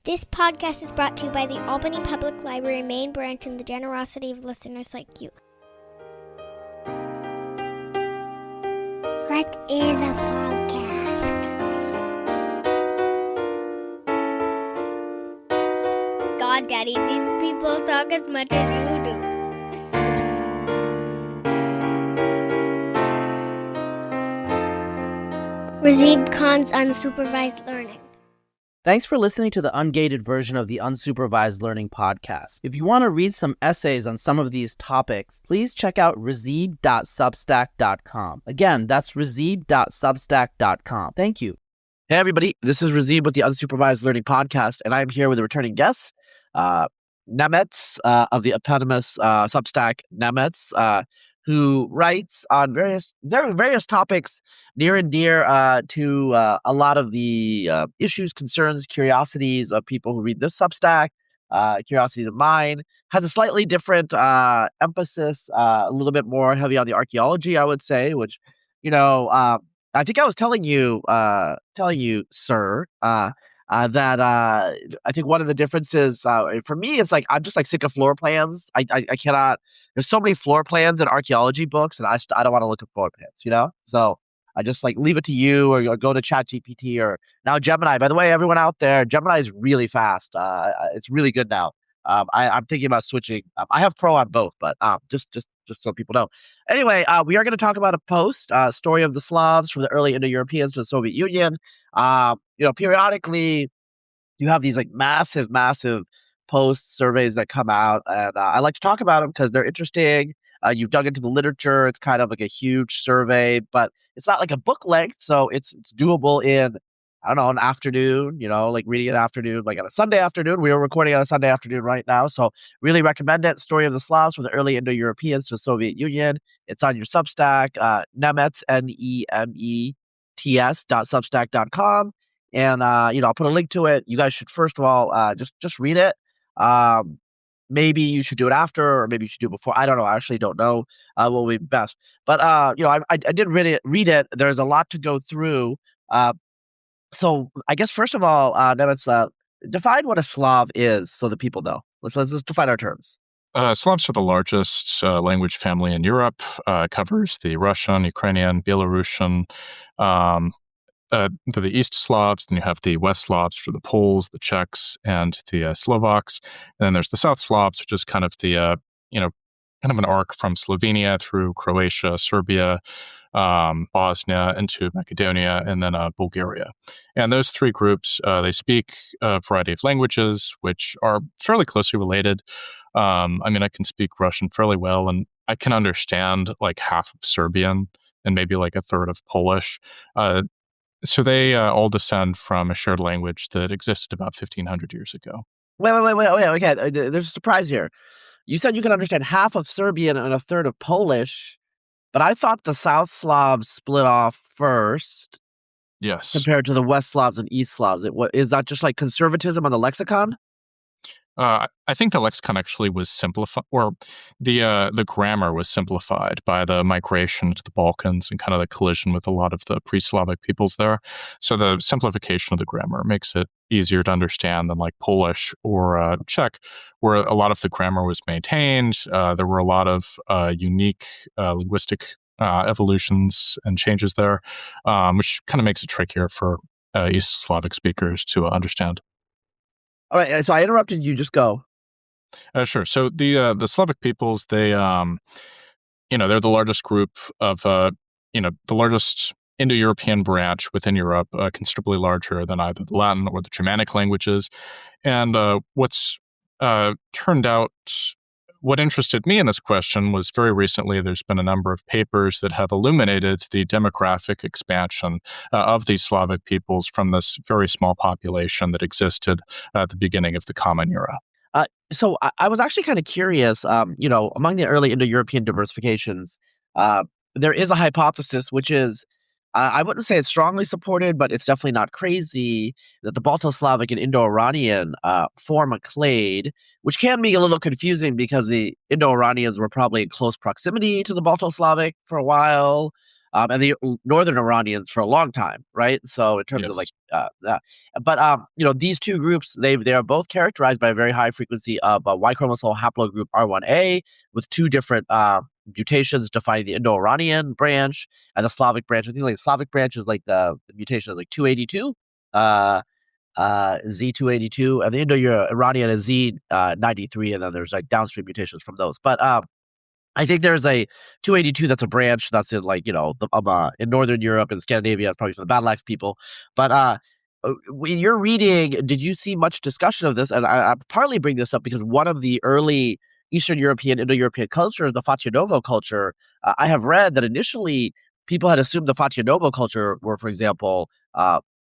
This podcast is brought to you by the Albany Public Library main branch and the generosity of listeners like you. What is a podcast? God, Daddy, these people talk as much as you do. Razib Khan's Unsupervised Learning. Thanks for listening to the ungated version of the Unsupervised Learning podcast. If you want to read some essays on some of these topics, please check out razib.substack.com. Again, that's razib.substack.com. Thank you. Hey, everybody. This is Razib with the Unsupervised Learning podcast, and I'm here with a returning guest, Nemets of the eponymous Substack Nemets, who writes on various topics near and dear to a lot of the issues, concerns, curiosities of people who read this Substack, curiosities of mine. Has a slightly different emphasis, a little bit more heavy on the archaeology, I would say, which, I think I was telling you, sir, that I think one of the differences for me is like I'm just like sick of floor plans. I cannot. There's so many floor plans in archaeology books, and I don't want to look at floor plans, So I just like leave it to you, or go to ChatGPT, or now Gemini. By the way, everyone out there, Gemini is really fast. It's really good now. I'm thinking about switching. I have Pro on both, but just so people know. Anyway, we are going to talk about a post, story of the Slavs from the early Indo-Europeans to the Soviet Union. Periodically, you have these like massive post surveys that come out, and I like to talk about them because they're interesting. You've dug into the literature. It's kind of like a huge survey, but it's not like a book length, so it's doable in, I don't know, an afternoon, like reading an afternoon, like on a Sunday afternoon. We are recording on a Sunday afternoon right now, so really recommend it. Story of the Slavs from the early Indo-Europeans to the Soviet Union. It's on your Substack, Nemets, Nemets.substack.com. And, I'll put a link to it. You guys should, first of all, just read it. Maybe you should do it after, or maybe you should do it before. I don't know. I actually don't know what will be best. But, I did read it. There's a lot to go through. So I guess, first of all, Nemets, define what a Slav is so that people know. Let's define our terms. Slavs are the largest language family in Europe. Covers the Russian, Ukrainian, Belarusian, the East Slavs. Then you have the West Slavs, which are the Poles, the Czechs, and the Slovaks. And then there's the South Slavs, which is kind of the, kind of an arc from Slovenia through Croatia, Serbia, Bosnia, into Macedonia, and then Bulgaria. And those three groups, they speak a variety of languages, which are fairly closely related. I can speak Russian fairly well, and I can understand like half of Serbian and maybe like a third of Polish. So they all descend from a shared language that existed about 1,500 years ago. Wait. Okay, there's a surprise here. You said you can understand half of Serbian and a third of Polish, but I thought the South Slavs split off first. Yes. Compared to the West Slavs and East Slavs. Is that just like conservatism on the lexicon? I think the lexicon actually was simplified, or the grammar was simplified by the migration to the Balkans and kind of the collision with a lot of the pre-Slavic peoples there. So the simplification of the grammar makes it easier to understand than like Polish or Czech, where a lot of the grammar was maintained. There were a lot of unique linguistic evolutions and changes there, which kind of makes it trickier for East Slavic speakers to understand. All right, so I interrupted you. Just go. Sure. So the Slavic peoples, they, they're the largest group of, the largest Indo-European branch within Europe, considerably larger than either the Latin or the Germanic languages. And what's turned out, what interested me in this question was very recently there's been a number of papers that have illuminated the demographic expansion of these Slavic peoples from this very small population that existed at the beginning of the Common Era. So I was actually kind of curious, among the early Indo-European diversifications, there is a hypothesis, which is, I wouldn't say it's strongly supported, but it's definitely not crazy, that the Balto-Slavic and Indo-Iranian form a clade, which can be a little confusing because the Indo-Iranians were probably in close proximity to the Balto-Slavic for a while. and the northern Iranians for a long time, right? So in terms of Yes. these two groups, they are both characterized by a very high frequency of Y chromosome haplogroup R1A with two different mutations defining the Indo-Iranian branch and the Slavic branch. I think like the Slavic branch is like the mutation is like 282. Z282, and the Indo-Iranian is Z93, and then there's like downstream mutations from those. But I think there's a 282 that's a branch that's in in Northern Europe and Scandinavia. It's probably for the Battle Axe people. But in your reading, did you see much discussion of this? And I partly bring this up because one of the early Eastern European, Indo-European cultures, the Faccianovo culture, I have read that initially people had assumed the Faccianovo culture were, for example,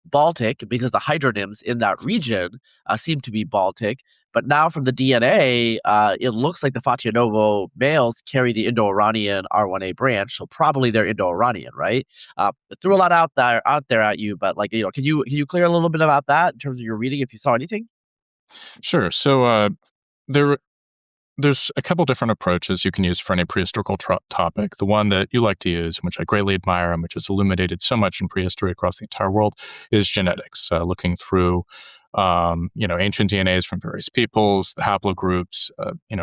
Baltic, because the hydronyms in that region seem to be Baltic. But now from the DNA, it looks like the Faccianovo males carry the Indo-Iranian R1A branch, so probably they're Indo-Iranian, right? Threw a lot out there at you, but can you clear a little bit about that in terms of your reading, if you saw anything? Sure. So there's a couple different approaches you can use for any prehistorical topic. The one that you like to use, which I greatly admire and which has illuminated so much in prehistory across the entire world, is genetics, looking through ancient DNAs from various peoples, the haplogroups,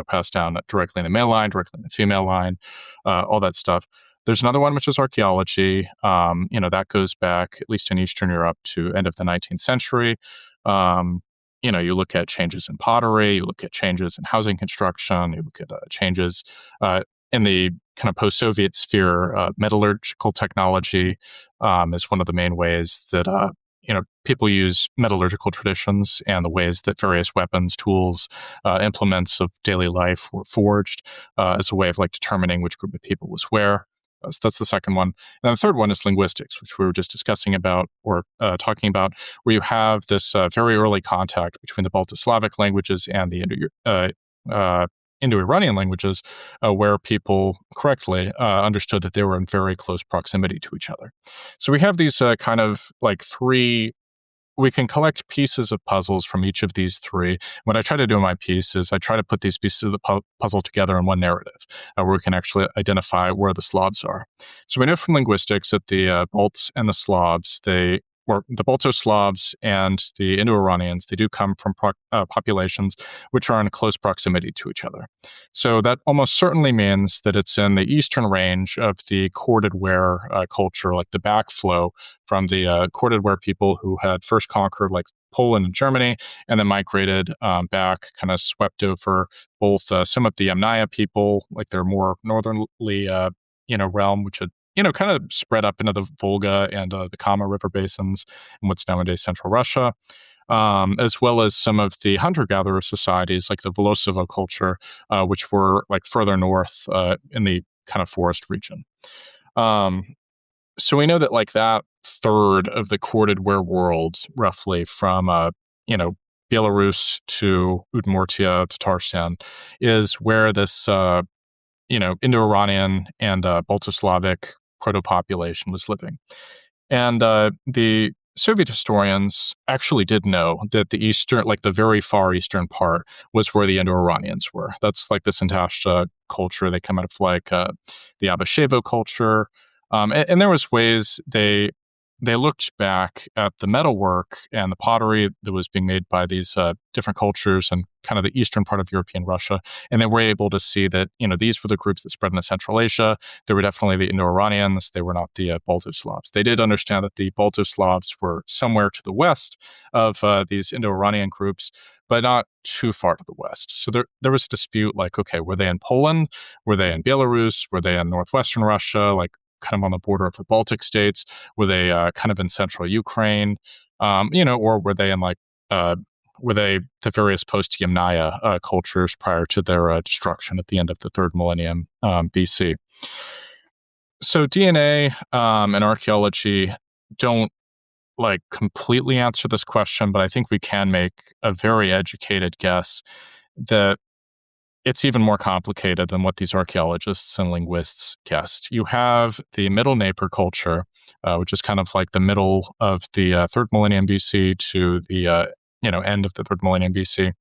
passed down directly in the male line, directly in the female line, all that stuff. There's another one, which is archaeology. That goes back, at least in Eastern Europe, to end of the 19th century. You look at changes in pottery, you look at changes in housing construction, you look at changes in the kind of post-Soviet sphere. Metallurgical technology is one of the main ways that people use metallurgical traditions and the ways that various weapons, tools, implements of daily life were forged as a way of determining which group of people was where. So that's the second one. And the third one is linguistics, which we were just discussing about or talking about, where you have this very early contact between the Balto-Slavic languages and the Indo-Iranian languages, where people correctly understood that they were in very close proximity to each other. So we have these kind of three. We can collect pieces of puzzles from each of these three. What I try to do in my piece is I try to put these pieces of the puzzle together in one narrative, where we can actually identify where the Slavs are. So we know from linguistics that the Balts and the Slavs, the Balto-Slavs and the Indo-Iranians, they do come from populations which are in close proximity to each other. So that almost certainly means that it's in the eastern range of the corded ware culture, like the backflow from the corded ware people who had first conquered Poland and Germany, and then migrated back, kind of swept over both some of the Yamnaya people, like their more northernly realm, which had kind of spread up into the Volga and the Kama River basins in what's nowadays Central Russia, as well as some of the hunter-gatherer societies like the Volosovo culture, which were further north in the kind of forest region. So we know that that third of the corded ware world, roughly from Belarus to Udmurtia to Tarshan, is where this Indo-Iranian and Balto-Slavic proto-population was living. And the Soviet historians actually did know that the eastern, the very far eastern part, was where the Indo-Iranians were. That's the Santashta culture. They come out of the Abashevo culture. And there was ways they looked back at the metalwork and the pottery that was being made by these different cultures and kind of the eastern part of European Russia, and they were able to see that these were the groups that spread into Central Asia. They were definitely the Indo-Iranians. They were not the Balto-Slavs. They did understand that the Balto-Slavs were somewhere to the west of these Indo-Iranian groups, but not too far to the west. So there was a dispute, okay, were they in Poland? Were they in Belarus? Were they in northwestern Russia? Kind of on the border of the Baltic states? Were they kind of in central Ukraine? Or were they in were they the various post-Yamnaya cultures prior to their destruction at the end of the third millennium BC? So DNA and archaeology don't completely answer this question, but I think we can make a very educated guess that it's even more complicated than what these archaeologists and linguists guessed. You have the Middle Dnieper culture, which is kind of the middle of the third millennium BC to the end of the third millennium BC.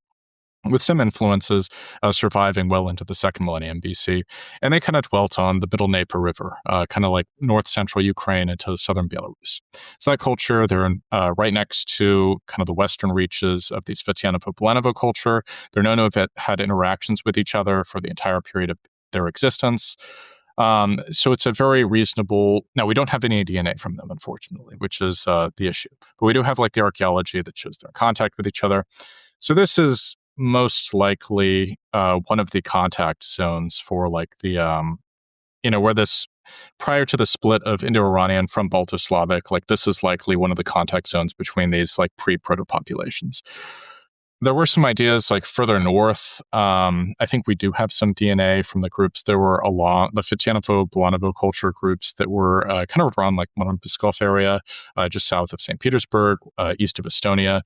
with some influences surviving well into the second millennium BC. And they kind of dwelt on the Middle Dnieper River, kind of like north-central Ukraine into southern Belarus. So that culture, they're right next to kind of the western reaches of the Sviatanovo-Polanovo culture. They're known to have had interactions with each other for the entire period of their existence. So it's a very reasonable. Now, we don't have any DNA from them, unfortunately, which is the issue. But we do have like the archaeology that shows they're in contact with each other. So this is most likely one of the contact zones for like the, where this, prior to the split of Indo-Iranian from Balto-Slavic, like this is likely one of the contact zones between these like pre-proto populations. There were some ideas like further north. I think we do have some DNA from the groups that were along the Sviatanovo-Polanovo culture groups that were kind of around like modern Pskov area, just south of St. Petersburg, east of Estonia.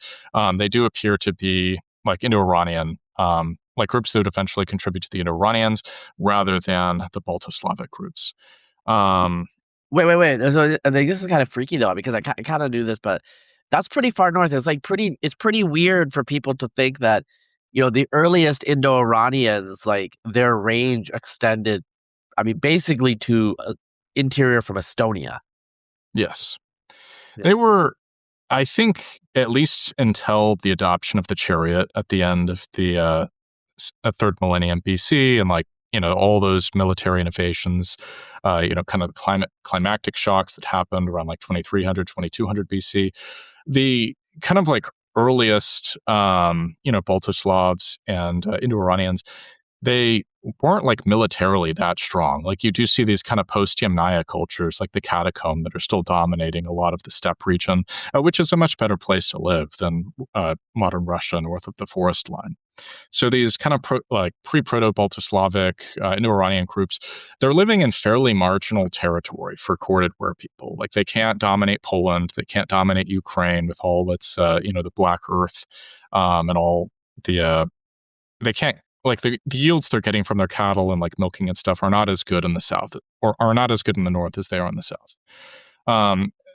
They do appear to be like Indo-Iranian, like groups that would eventually contribute to the Indo-Iranians rather than the Balto-Slavic groups. Wait. So, I think this is kind of freaky though, because I kind of knew this, but that's pretty far north. It's like it's pretty weird for people to think that, the earliest Indo-Iranians, like their range extended, I mean, basically to interior from Estonia. Yes. Yeah. They were, I think, at least until the adoption of the chariot at the end of the third millennium BC, and like, all those military innovations, kind of the climactic shocks that happened around like 2300, 2200 BC. The kind of like earliest, Balto-Slavs and Indo-Iranians, they weren't like militarily that strong. Like you do see these kind of post-Yamnaya cultures like the Catacomb that are still dominating a lot of the steppe region, which is a much better place to live than modern Russia north of the forest line. So these kind of pre-Proto-Balto-Slavic Indo-Iranian groups, they're living in fairly marginal territory for corded ware people. Like they can't dominate Poland, they can't dominate Ukraine with all its, the Black Earth and all the, they can't, like the yields they're getting from their cattle and like milking and stuff are not as good in the south, or are not as good in the north as they are in the south.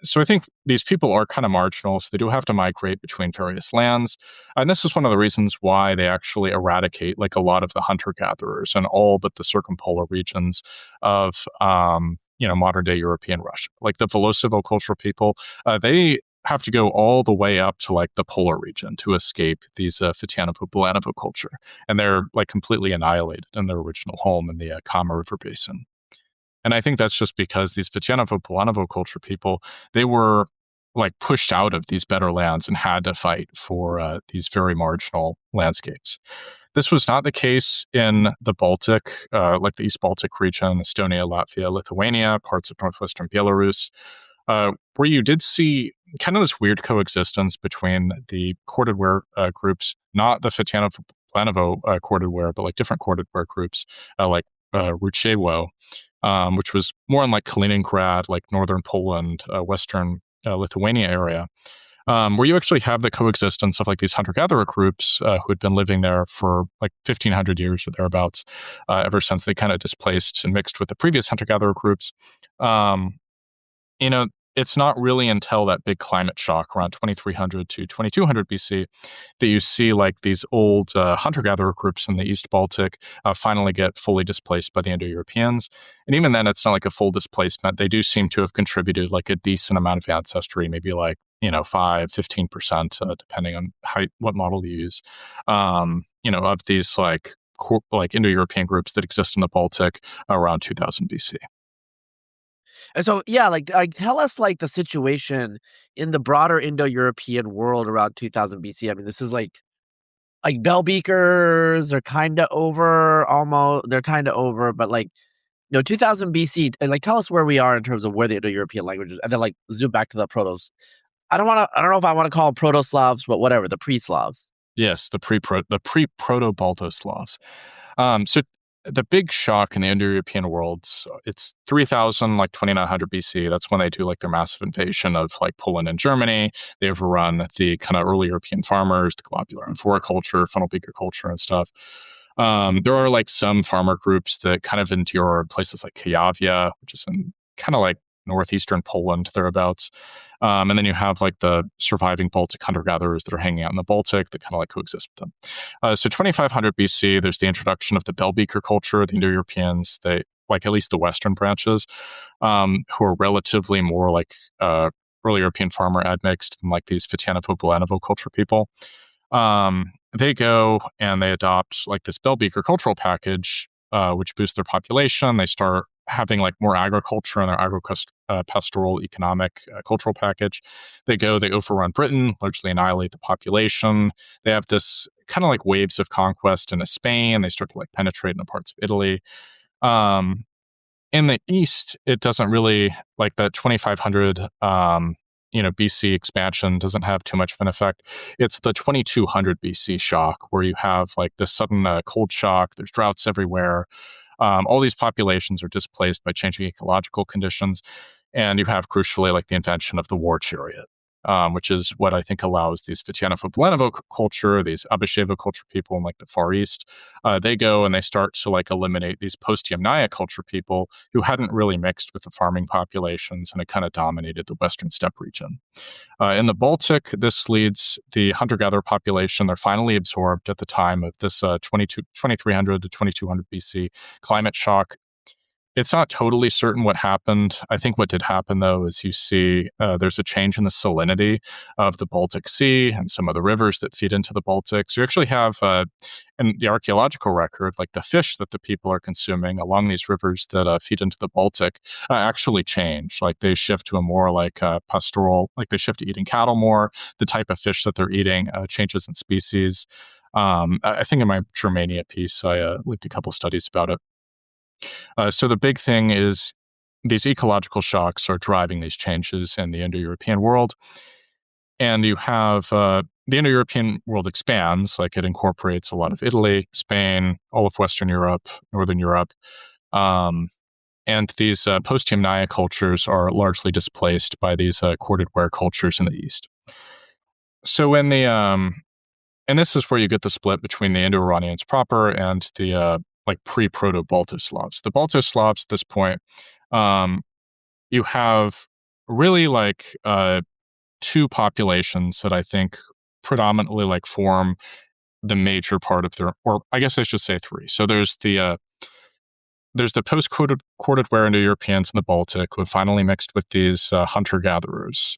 So I think these people are kind of marginal, so they do have to migrate between various lands. And this is one of the reasons why they actually eradicate like a lot of the hunter-gatherers and all but the circumpolar regions of, modern-day European Russia. Like the Volosovo-cultural people, they have to go all the way up to like the polar region to escape these Sviatanovo-Polanovo culture. And they're like completely annihilated in their original home in the Kama River Basin. And I think that's just because these Sviatanovo-Polanovo culture people, they were like pushed out of these better lands and had to fight for these very marginal landscapes. This was not the case in the Baltic, like the East Baltic region, Estonia, Latvia, Lithuania, parts of northwestern Belarus, where you did see kind of this weird coexistence between the corded ware groups, not the Sviatanovo-Polanovo corded ware, but like different corded ware groups, like Ruchewo, which was more in like Kaliningrad, like northern Poland, western Lithuania area, where you actually have the coexistence of like these hunter-gatherer groups who had been living there for like 1,500 years or thereabouts, ever since they kind of displaced and mixed with the previous hunter-gatherer groups. It's not really until that big climate shock around 2300 to 2200 BC that you see like these old hunter-gatherer groups in the East Baltic finally get fully displaced by the Indo-Europeans. And even then, it's not like a full displacement. They do seem to have contributed like a decent amount of ancestry, maybe like, 5-15%, depending on what model you use, of these like Indo-European groups that exist in the Baltic around 2000 BC. And so, tell us like the situation in the broader Indo-European world around 2000 BC. I mean, this is like bell beakers are kind of over, almost. They're kind of over, but 2000 BC. And tell us where we are in terms of where the Indo-European languages, and then zoom back to the Protos. I don't know if I want to call them Proto-Slavs, but whatever, the pre-Slavs. Yes, the pre-Proto-Balto-Slavs. So the big shock in the Indo-European world, it's 3000, 2900 BC. That's when they do their massive invasion of Poland and Germany. They overrun the kind of early European farmers, the globular amphora culture, funnel beaker culture and stuff. There are some farmer groups that kind of endure places like Kuyavia, which is in kind of northeastern Poland, thereabouts. And then you have like the surviving Baltic hunter-gatherers that are hanging out in the Baltic that kind of like coexist with them. So 2500 BC, there's the introduction of the bell beaker culture. The Indo-Europeans, they like at least the Western branches, who are relatively more like early European farmer admixed than like these Fitianovo-Bulanovo culture people. They go and they adopt like this bell beaker cultural package, which boosts their population. They start having like more agriculture in their pastoral economic cultural package. They overrun Britain, largely annihilate the population. They have this kind of like waves of conquest into Spain. They start to like penetrate into parts of Italy. In the East, it doesn't really, like that 2500 BC expansion doesn't have too much of an effect. It's the 2200 BC shock where you have like this sudden cold shock. There's droughts everywhere. All these populations are displaced by changing ecological conditions. And you have, crucially, like the invention of the war chariot, which is what I think allows these Fitianovo-Bulanovo culture, these Abashevo culture people in like the Far East, they go and they start to like eliminate these post-Yamnaya culture people who hadn't really mixed with the farming populations, and it kind of dominated the Western steppe region. In the Baltic, this leads the hunter-gatherer population. They're finally absorbed at the time of this 2300 to 2200 BC climate shock. It's not totally certain what happened. I think what did happen, though, is you see there's a change in the salinity of the Baltic Sea and some of the rivers that feed into the Baltic. So you actually have, in the archaeological record, like the fish that the people are consuming along these rivers that feed into the Baltic actually change. Like they shift to a more like pastoral, like they shift to eating cattle more. The type of fish that they're eating changes in species. I think in my Germania piece, I linked a couple studies about it. So the big thing is these ecological shocks are driving these changes in the Indo-European world. And you have the Indo-European world expands, like it incorporates a lot of Italy, Spain, all of Western Europe, Northern Europe. And these post-Yamnaya cultures are largely displaced by these corded ware cultures in the East. So in the, and this is where you get the split between the Indo-Iranians proper and the like pre-Proto-Balto-Slavs. The Balto-Slavs at this point, you have really like two populations that I think predominantly like form the major part of their, or I guess I should say three. So there's the post-corded ware Indo-Europeans in the Baltic who have finally mixed with these hunter-gatherers,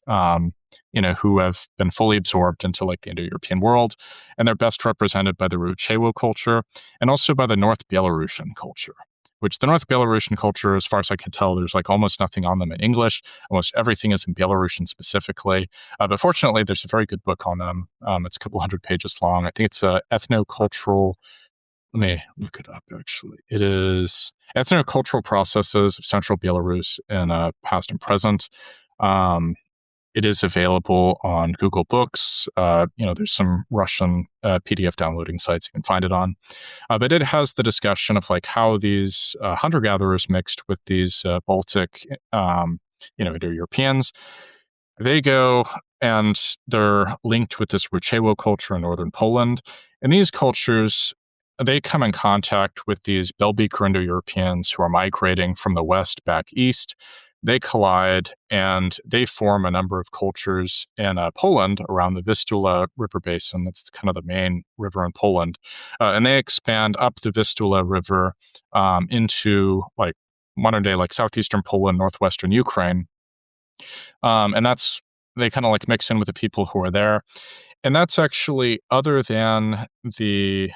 who have been fully absorbed into like the Indo-European world, and they're best represented by the Ruchewo culture and also by the North Belarusian culture, which the North Belarusian culture, as far as I can tell, there's like almost nothing on them in English. Almost everything is in Belarusian specifically. But fortunately, there's a very good book on them. It's a couple hundred pages long. I think it's ethnocultural. Let me look it up, actually. It is Ethnocultural Processes of Central Belarus in Past and Present. It is available on Google Books. There's some Russian PDF downloading sites you can find it on. But it has the discussion of like how these hunter-gatherers mixed with these Baltic, Indo-Europeans. They go and they're linked with this Ruchewo culture in northern Poland. And these cultures, they come in contact with these bell-beaker Indo-Europeans who are migrating from the west back east. They collide and they form a number of cultures in Poland around the Vistula River basin. That's kind of the main river in Poland. And they expand up the Vistula River into like modern day, like southeastern Poland, northwestern Ukraine. And they kind of like mix in with the people who are there. And that's actually, other than the,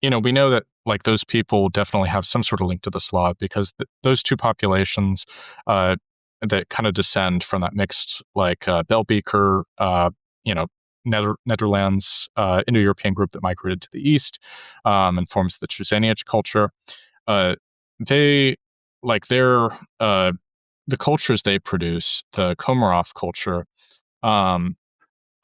we know that like those people definitely have some sort of link to the Slav because those two populations that kind of descend from that mixed like bell-beaker, Netherlands, Indo-European group that migrated to the east and forms the Trusaniach culture. The cultures they produce, the Komarov culture,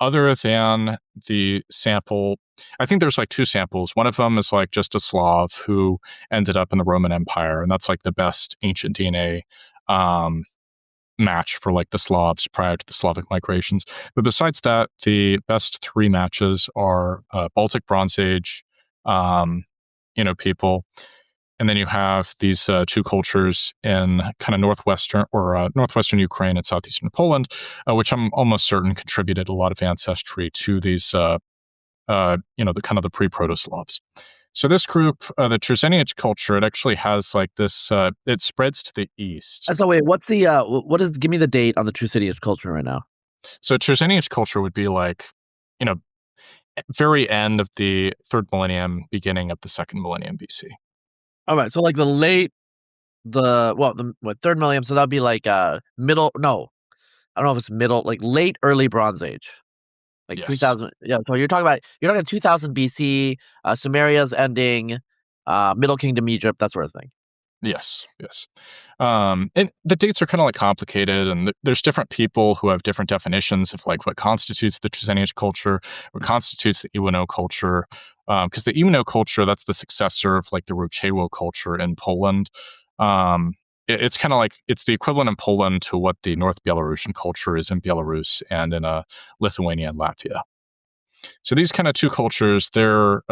other than the sample, I think there's like two samples. One of them is like just a Slav who ended up in the Roman Empire, and that's like the best ancient DNA match for like the Slavs prior to the Slavic migrations. But besides that, the best three matches are Baltic Bronze Age, people. and then you have these two cultures in kind of northwestern Ukraine and southeastern Poland, which I'm almost certain contributed a lot of ancestry to these, the kind of the pre-Proto-Slavs. So this group, the Trzeniec culture, it actually has like this. It spreads to the east. So wait, what's the give me the date on the Trzeniec culture right now. So Trzeniec culture would be like, very end of the third millennium, beginning of the second millennium BC. All right, so like the third millennium, so that'd be like middle. No, I don't know if it's middle, like late early Bronze Age, like Yes. 3000. Yeah, so you're talking 2000 BC. Sumeria's ending, Middle Kingdom, Egypt, that sort of thing. Yes. And the dates are kind of like complicated, and there's different people who have different definitions of like what constitutes the Trzeniec culture, what constitutes the Iwano culture. Because the Iwano culture, that's the successor of like the Ruchewo culture in Poland. It's kind of like, it's the equivalent in Poland to what the North Belarusian culture is in Belarus and in Lithuania and Latvia. So these kind of two cultures, they're,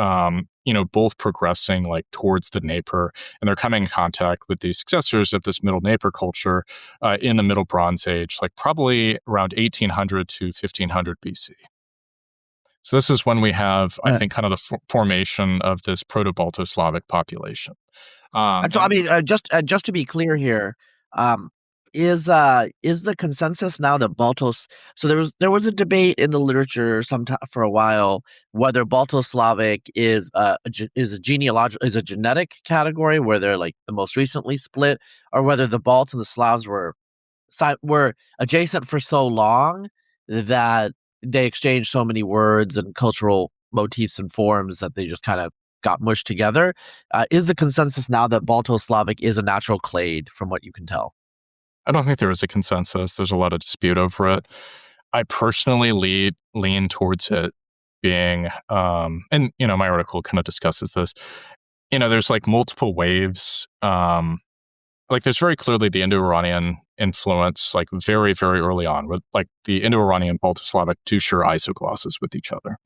both progressing like towards the Dnieper, and they're coming in contact with the successors of this Middle Dnieper culture in the Middle Bronze Age, like probably around 1800 to 1500 BC. So this is when we have, I think, kind of the formation of this Proto-Balto-Slavic population. Just to be clear here, is the consensus now that Baltos? So there was a debate in the literature for a while whether Balto-Slavic is a genetic category where they're like the most recently split, or whether the Balts and the Slavs were adjacent for so long that they exchanged so many words and cultural motifs and forms that they just kind of got mushed together. Is the consensus now that Balto-Slavic is a natural clade, from what you can tell? I don't think there is a consensus. There's a lot of dispute over it. I personally lean towards it being, and my article kind of discusses this. There's like multiple waves. Like there's very clearly the Indo-Iranian influence, like very, very early on, with like the Indo-Iranian Balto-Slavic do share isoglosses with each other.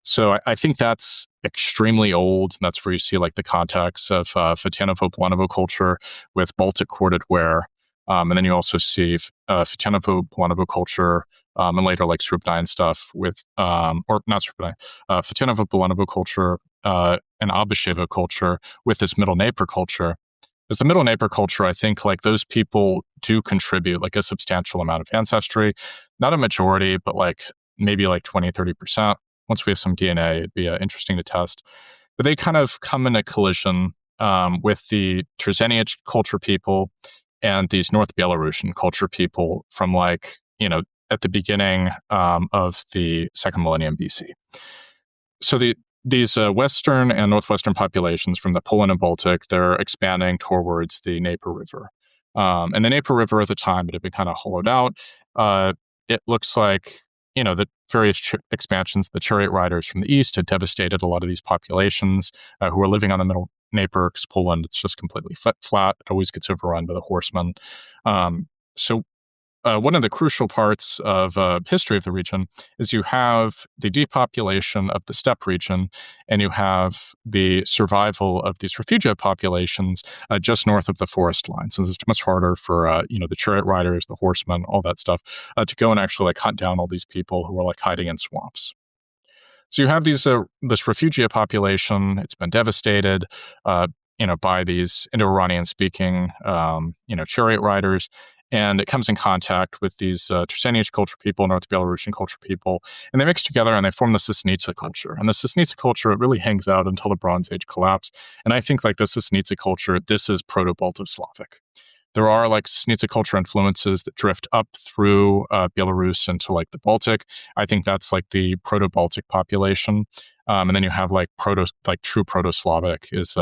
So I think that's extremely old, and that's where you see like the context of Fatianovo-Blanovo culture with Baltic corded ware. And then you also see Fatianovo-Blanovo culture, and later like Srubnine stuff with, or not Srubnine, Fatianovo-Blanovo culture and Abyshevo culture with this Middle Dnieper culture. As the Middle Dnieper culture, I think like those people do contribute like a substantial amount of ancestry, not a majority, but like maybe like 20, 30%. Once we have some DNA, it'd be interesting to test. But they kind of come in a collision with the Trzeniec culture people and these North Belarusian culture people from like, at the beginning of the second millennium BC. So these Western and Northwestern populations from the Poland and Baltic, they're expanding towards the Dnieper River. And the Dnieper River at the time, it had been kind of hollowed out. It looks like, the various expansions, the chariot riders from the east had devastated a lot of these populations who were living on the Middle Dnieper, because Poland, it's just completely flat. It always gets overrun by the horsemen. So one of the crucial parts of history of the region is you have the depopulation of the steppe region, and you have the survival of these refugee populations just north of the forest line. So it's much harder for the chariot riders, the horsemen, all that stuff to go and actually like hunt down all these people who are like hiding in swamps. So you have this refugee population. It's been devastated, by these Indo-Iranian speaking, chariot riders. And it comes in contact with these Trzeniec culture people, North Belarusian culture people, and they mix together and they form the Sisnica culture. And the Sisnica culture, it really hangs out until the Bronze Age collapse. And I think like the Sisnica culture, this is Proto-Balto-Slavic. There are like Sisnica culture influences that drift up through Belarus into like the Baltic. I think that's like the Proto-Baltic population. And then you have like true Proto-Slavic is,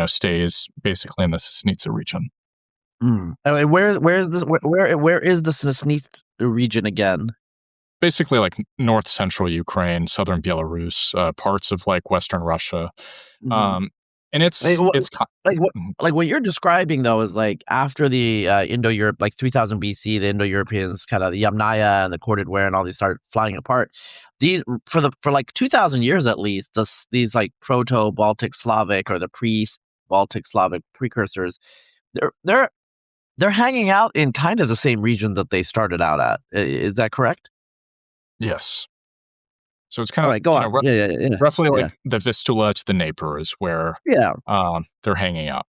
stays basically in the Sisnica region. And where is the Sisnica region again? Basically, like north central Ukraine, southern Belarus, parts of like western Russia, and it's what you're describing though is like after the Indo-Europe, like 3000 BC, the Indo-Europeans, kind of the Yamnaya and the corded ware and all these start flying apart. These for like 2000 years at least, these like Proto-Baltic Slavic or the Baltic Slavic precursors, they're they're hanging out in kind of the same region that they started out at. Is that correct? Yes. So it's kind All of, right, go on. Yeah. roughly Yeah. like the Vistula to the Dnieper is where Yeah. they're hanging out.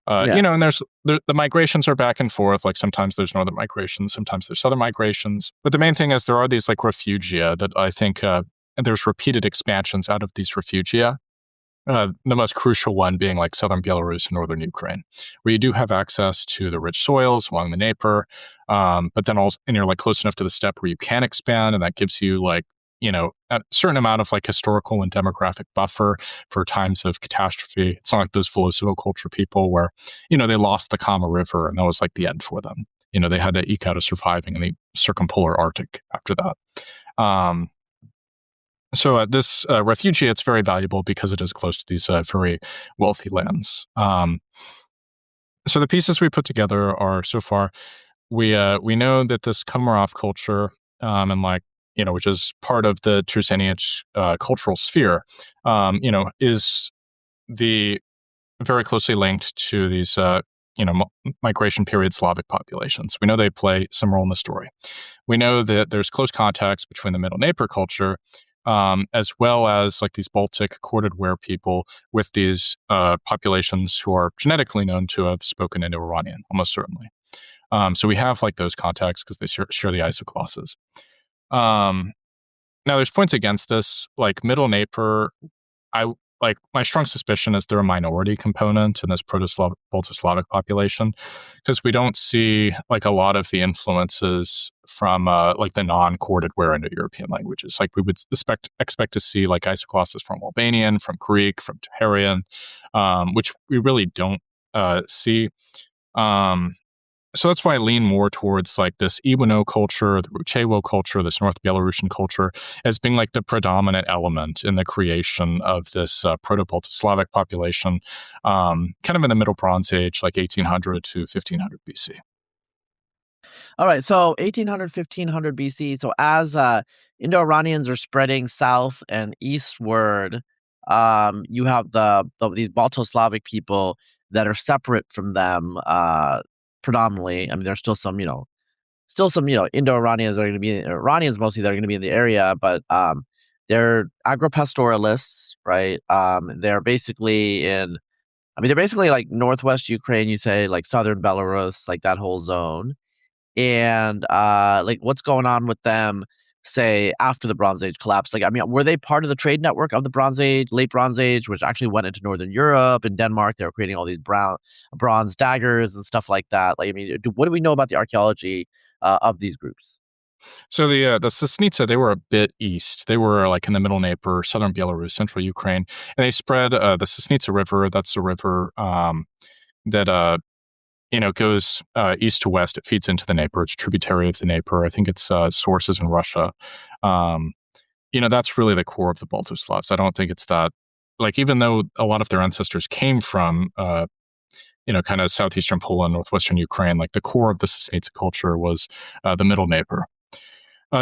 Yeah. And the migrations are back and forth. Like sometimes there's northern migrations, sometimes there's southern migrations. But the main thing is there are these like refugia that I think and there's repeated expansions out of these refugia. The most crucial one being like southern Belarus and northern Ukraine, where you do have access to the rich soils along the Dnieper, but then also, and you're like close enough to the steppe where you can expand, and that gives you like a certain amount of like historical and demographic buffer for times of catastrophe. It's not like those culture people where they lost the Kama River and that was like the end for them. They had to eke out a surviving in the circumpolar Arctic after that. So this refugia, it's very valuable because it is close to these very wealthy lands. So the pieces we put together are so far, we know that this Komarov culture and like which is part of the Trusenic cultural sphere, is the very closely linked to these migration period Slavic populations. We know they play some role in the story. We know that there's close contacts between the Middle Dnieper culture as well as like these Baltic corded ware people with these populations who are genetically known to have spoken Indo-Iranian, almost certainly. So we have like those contacts because they share the isoglosses. Now there's points against this, like Middle Dnieper. My strong suspicion is they're a minority component in this Proto-Slavic population because we don't see like a lot of the influences from like the non-corded ware Indo-European languages. Like we would expect to see like isoglosses from Albanian, from Greek, from Taharian, which we really don't see. So that's why I lean more towards like this Iwano culture, the Ruchewo culture, this North Belarusian culture as being like the predominant element in the creation of this Proto-Slavic population, kind of in the Middle Bronze Age, like 1800 to 1500 BC. All right, so 1800, 1500 BC. So as Indo-Iranians are spreading south and eastward, you have these Balto-Slavic people that are separate from them predominantly. I mean, there's still some Indo-Iranians that are going to be Iranians mostly that are going to be in the area, but they're agropastoralists, right? They're basically like northwest Ukraine, you say, like southern Belarus, like that whole zone. And like what's going on with them, say, after the Bronze Age collapse? Like, I mean, were they part of the trade network of the Bronze Age, late Bronze Age, which actually went into Northern Europe and Denmark? They were creating all these bronze daggers and stuff like that. Like, I mean, what do we know about the archaeology of these groups? So the Sasnitsa, they were a bit east. They were like in the Middle Dnieper, southern Belarus, central Ukraine, and they spread the Sasnitsa River. That's the river that goes east to west. It feeds into the Dnieper. It's tributary of the Dnieper. I think its sources in Russia. That's really the core of the Balto-Slavs. I don't think it's that, like, even though a lot of their ancestors came from, kind of southeastern Poland, northwestern Ukraine, like the core of the Sasnitsa culture was the Middle Dnieper.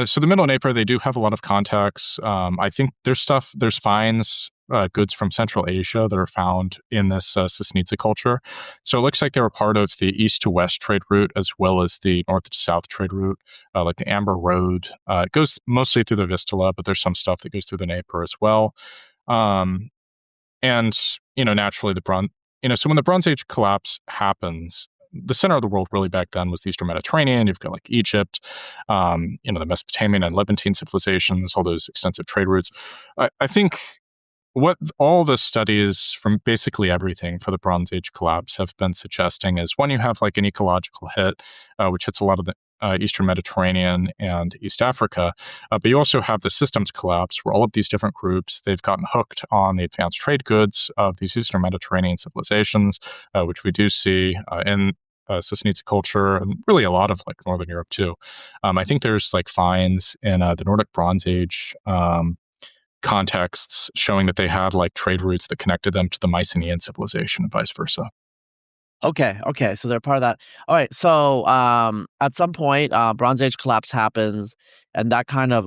So the Middle Dnieper, they do have a lot of contacts. I think there's finds, goods from Central Asia that are found in this Sasnitsa culture. So it looks like they were part of the east to west trade route as well as the north to south trade route, like the Amber Road. It goes mostly through the Vistula, but there's some stuff that goes through the Dnieper as well. And naturally so when the Bronze Age collapse happens, the center of the world really back then was the Eastern Mediterranean. You've got like Egypt, the Mesopotamian and Levantine civilizations, all those extensive trade routes. I think what all the studies from basically everything for the Bronze Age collapse have been suggesting is, one, you have like an ecological hit, which hits a lot of the Eastern Mediterranean and East Africa, but you also have the systems collapse where all of these different groups, they've gotten hooked on the advanced trade goods of these Eastern Mediterranean civilizations, which we do see in Sasnitsa culture and really a lot of like Northern Europe too. I think there's like finds in the Nordic Bronze Age contexts showing that they had like trade routes that connected them to the Mycenaean civilization and vice versa. Okay, so they're part of that. All right, so at some point, Bronze Age collapse happens, and that kind of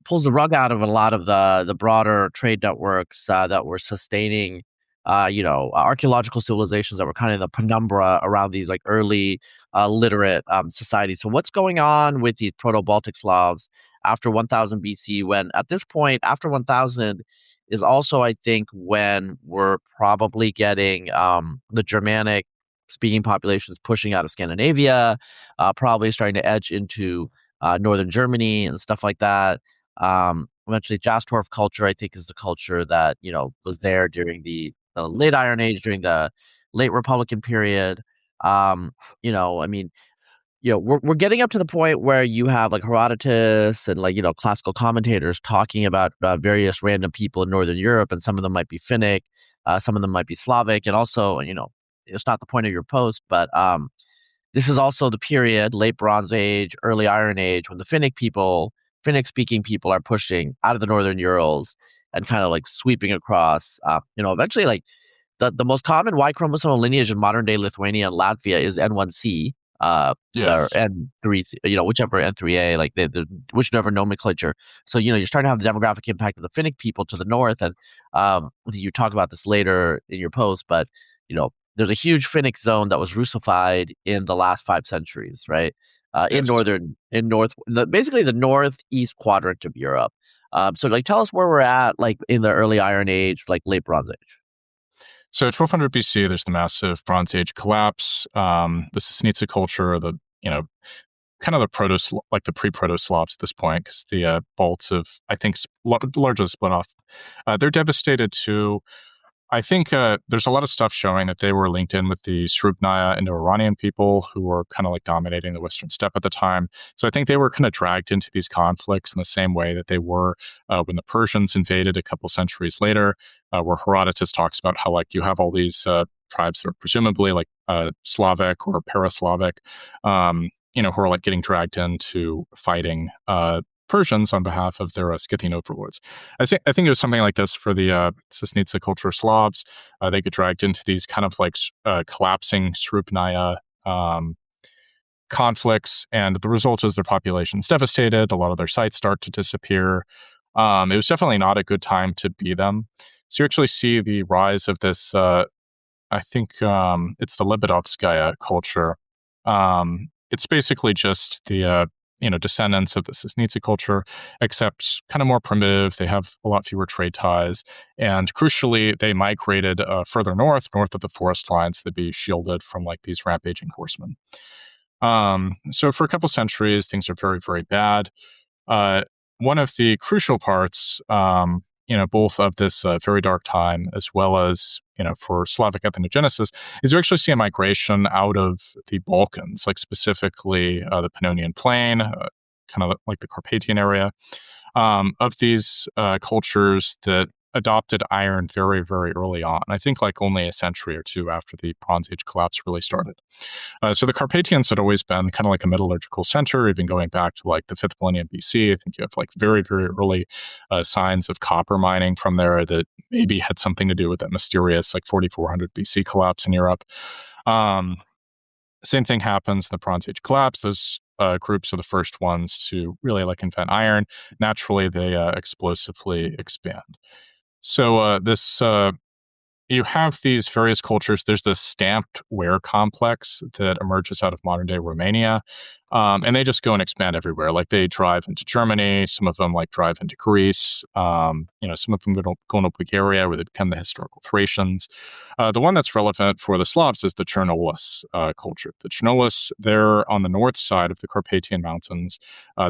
pulls the rug out of a lot of the broader trade networks that were sustaining archaeological civilizations that were kind of in the penumbra around these like early literate societies. So what's going on with these Proto-Baltic Slavs after 1000 BC, when at this point, after 1000 is also, I think, when we're probably getting the Germanic speaking populations pushing out of Scandinavia, probably starting to edge into northern Germany and stuff like that. Eventually, Jastorf culture, I think, is the culture that was there during the late Iron Age, during the late Republican period. I mean, we're getting up to the point where you have like Herodotus and like classical commentators talking about various random people in Northern Europe, and some of them might be Finnic, some of them might be Slavic, and also it's not the point of your post, but this is also the period, late Bronze Age, early Iron Age, when the Finnic-speaking people are pushing out of the Northern Urals and kind of like sweeping across. Eventually, like the most common Y chromosomal lineage in modern day Lithuania and Latvia is N1C, or N3, whichever N3A, like whichever nomenclature. So you're starting to have the demographic impact of the Finnic people to the north, and you talk about this later in your post, but there's a huge Finnic zone that was Russified in the last 5 centuries, right? Basically the northeast quadrant of Europe. So like, tell us where we're at, like in the early Iron Age, like late Bronze Age. So 1200 BC, there's the massive Bronze Age collapse. The Sisnica culture, kind of the pre-Proto-Slavs at this point, because the Balts have, I think, largely split off. They're devastated too. I think there's a lot of stuff showing that they were linked in with the Srubnaya Indo-Iranian people who were kind of like dominating the Western steppe at the time. So I think they were kind of dragged into these conflicts in the same way that they were when the Persians invaded a couple centuries later, where Herodotus talks about how like you have all these tribes that are presumably like Slavic or Para-Slavic, who are like getting dragged into fighting Persians on behalf of their Scythian overlords. I think it was something like this for the Sisnica culture Slavs. They get dragged into these kind of like collapsing Srubnaya conflicts, and the result is their population's devastated. A lot of their sites start to disappear. It was definitely not a good time to be them. So you actually see the rise of this, I think it's the Lebedovskaya culture. It's basically just the descendants of the Sisnica culture, except kind of more primitive. They have a lot fewer trade ties. And crucially, they migrated further north of the forest lines to be shielded from like these rampaging horsemen. So for a couple centuries, things are very, very bad. One of the crucial parts, both of this very dark time as well as, for Slavic ethnogenesis, is you actually see a migration out of the Balkans, like specifically the Pannonian Plain, kind of like the Carpathian area, of these cultures that adopted iron very, very early on. I think like only a century or two after the Bronze Age collapse really started. So the Carpathians had always been kind of like a metallurgical center, even going back to like the 5th millennium BC. I think you have like very, very early signs of copper mining from there that maybe had something to do with that mysterious like 4400 BC collapse in Europe. Same thing happens in the Bronze Age collapse. Those groups are the first ones to really like invent iron. Naturally, they explosively expand. So you have these various cultures. There's this stamped ware complex that emerges out of modern-day Romania, and they just go and expand everywhere. Like they drive into Germany. Some of them like drive into Greece. Some of them go into Bulgaria, where they become the historical Thracians. The one that's relevant for the Slavs is the Chernolis culture. The Chernolis, they're on the north side of the Carpathian Mountains.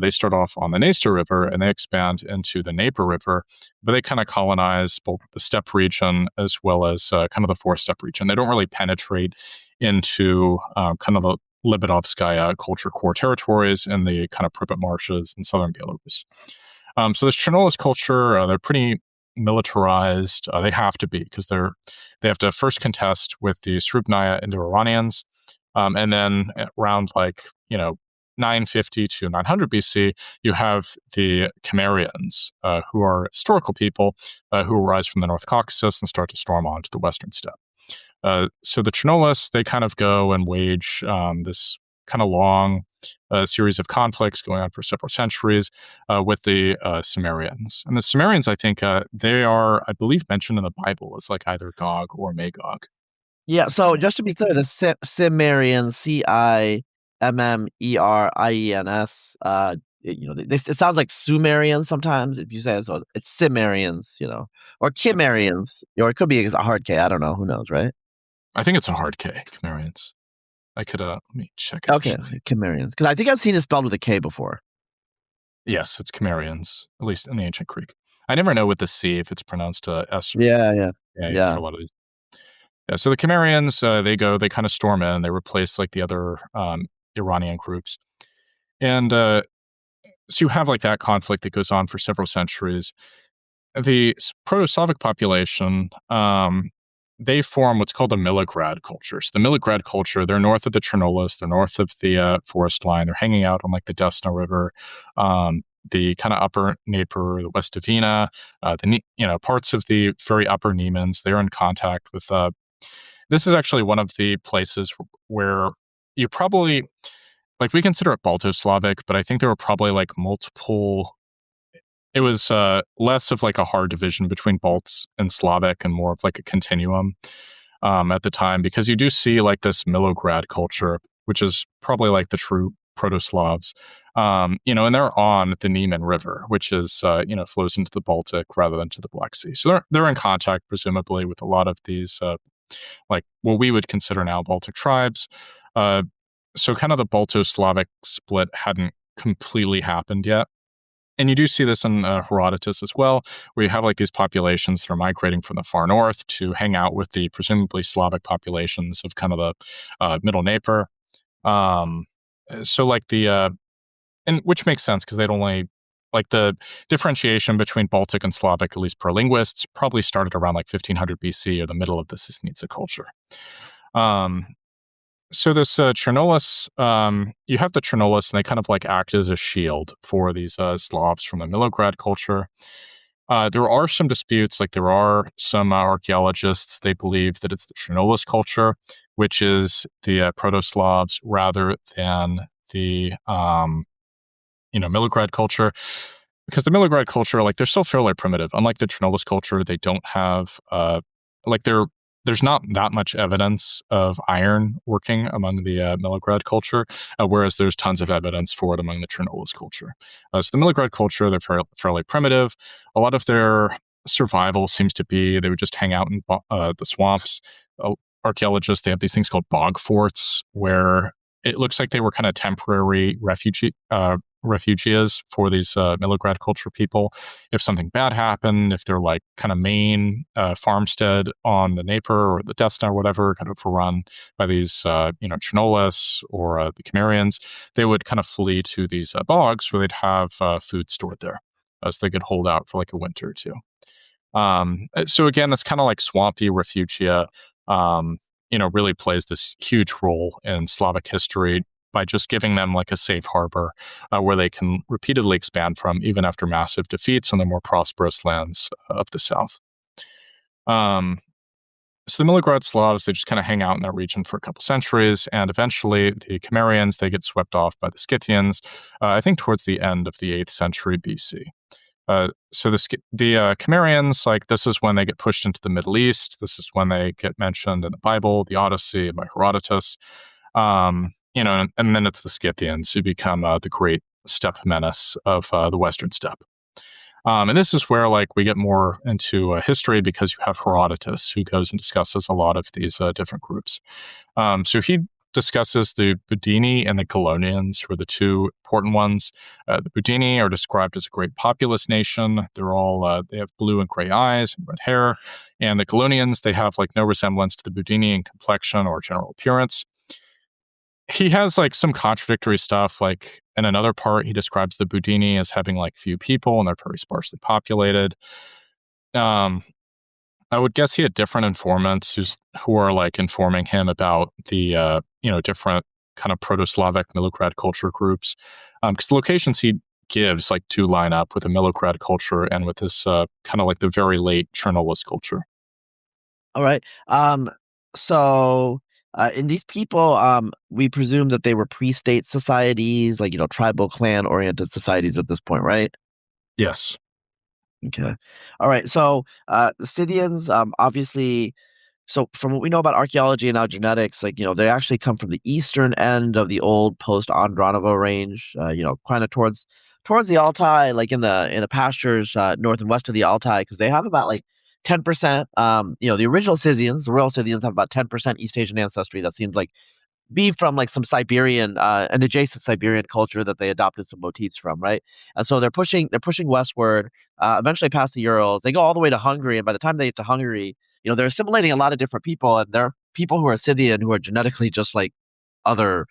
They start off on the Dniester River, and they expand into the Dnieper River, but they kind of colonize both the steppe region as well as kind of the forest steppe region. They don't really penetrate into kind of the Lebedovskaya culture core territories in the kind of Pripyat marshes in southern Belarus. So this Chernolis culture, they're pretty militarized. They have to be, because they have to first contest with the Srubnaya Indo-Iranians, and then around 950 to 900 BC, you have the Cimmerians, who are historical people who arise from the North Caucasus and start to storm onto the Western steppe. So the Chernolis, they kind of go and wage this kind of long a series of conflicts going on for several centuries with the Sumerians. And the Sumerians, I think, they are, I believe, mentioned in the Bible as like either Gog or Magog. Yeah, so just to be clear, the Cimmerians, Cimmerians, it sounds like Sumerians sometimes if you say it, so it's Cimmerians, or Cimmerians, or it could be a hard K. I don't know. Who knows, right? I think it's a hard K, Cimmerians. I could, let me check. Okay, Cimmerians. Because I think I've seen it spelled with a K before. Yes, it's Cimmerians, at least in the ancient Greek. I never know with the C if it's pronounced S or Yeah. for a lot of these. Yeah, so the Cimmerians, they kind of storm in, they replace like the other Iranian groups. And so you have like that conflict that goes on for several centuries. The Proto-Slavic population, they form what's called the Milograd culture. So the Milograd culture, they're north of the Chernobyl, they're north of the forest line. They're hanging out on like the Desna River, the kind of upper Dnieper, the West Dvina, parts of the very upper Nemens. They're in contact with. This is actually one of the places where you probably, like, we consider it Balto-Slavic, but I think there were probably like multiple. It was less of like a hard division between Balts and Slavic and more of like a continuum at the time, because you do see like this Milograd culture, which is probably like the true Proto-Slavs, and they're on the Niemen River, which is, flows into the Baltic rather than to the Black Sea. So they're in contact, presumably, with a lot of these, like what we would consider now Baltic tribes. So kind of the Balto-Slavic split hadn't completely happened yet. And you do see this in Herodotus as well, where you have like these populations that are migrating from the far north to hang out with the presumably Slavic populations of kind of the Middle Dnieper. So like and which makes sense because they'd only, like, the differentiation between Baltic and Slavic, at least per linguists, probably started around like 1500 BC or the middle of the Sisnitsa culture. So this Chernobyl, you have the Chernobyl, and they kind of like act as a shield for these Slavs from the Milograd culture. There are some disputes, like there are some archaeologists, they believe that it's the Chernobyl culture, which is the Proto-Slavs rather than the Milograd culture. Because the Milograd culture, like, they're still fairly primitive. Unlike the Chernobyl culture, they don't have there's not that much evidence of iron working among the Milograd culture, whereas there's tons of evidence for it among the Chernobyl culture. So the Milograd culture, they're fairly primitive. A lot of their survival seems to be they would just hang out in the swamps. Archaeologists, they have these things called bog forts, where it looks like they were kind of temporary refugees for these Milograd culture people. If something bad happened, if they're like kind of main farmstead on the Dnieper or the Desna or whatever, kind of run by these Chernobyls or the Cimmerians, they would kind of flee to these bogs where they'd have food stored there, so they could hold out for like a winter or two. So again, this kind of like swampy refugia, really plays this huge role in Slavic history by just giving them like a safe harbor where they can repeatedly expand from, even after massive defeats on the more prosperous lands of the south. So the Milograd Slavs, they just kind of hang out in that region for a couple centuries, and eventually the Cimmerians, they get swept off by the Scythians, I think towards the end of the 8th century BC. So the Cimmerians, like, this is when they get pushed into the Middle East. This is when they get mentioned in the Bible, the Odyssey, and by Herodotus. And then it's the Scythians who become the great steppe menace of the Western steppe. And this is where, like, we get more into history, because you have Herodotus, who goes and discusses a lot of these different groups. So he discusses the Budini and the Colonians, who are the two important ones. The Budini are described as a great populous nation. They're all they have blue and gray eyes and red hair. And the Colonians, they have like no resemblance to the Budini in complexion or general appearance. He has like some contradictory stuff. Like in another part, he describes the Budini as having like few people and they're very sparsely populated. I would guess he had different informants who are like informing him about the different kind of Proto-Slavic Milograd culture groups, because the locations he gives like do line up with the Milograd culture and with this kind of like the very late Chernobyl culture. All right. So In these people, we presume that they were pre-state societies, like, tribal clan-oriented societies at this point, right? Yes. Okay. All right. So the Scythians, obviously, so from what we know about archaeology and now genetics, like, they actually come from the eastern end of the old post-Andronovo range, kind of towards the Altai, like in the pastures north and west of the Altai, because they have about like 10%. The original Scythians, the royal Scythians, have about 10% East Asian ancestry. That seems like be from like some Siberian, an adjacent Siberian culture that they adopted some motifs from, right? And so they're pushing westward, eventually past the Urals. They go all the way to Hungary, and by the time they get to Hungary, they're assimilating a lot of different people, and they're people who are Scythian who are genetically just like other,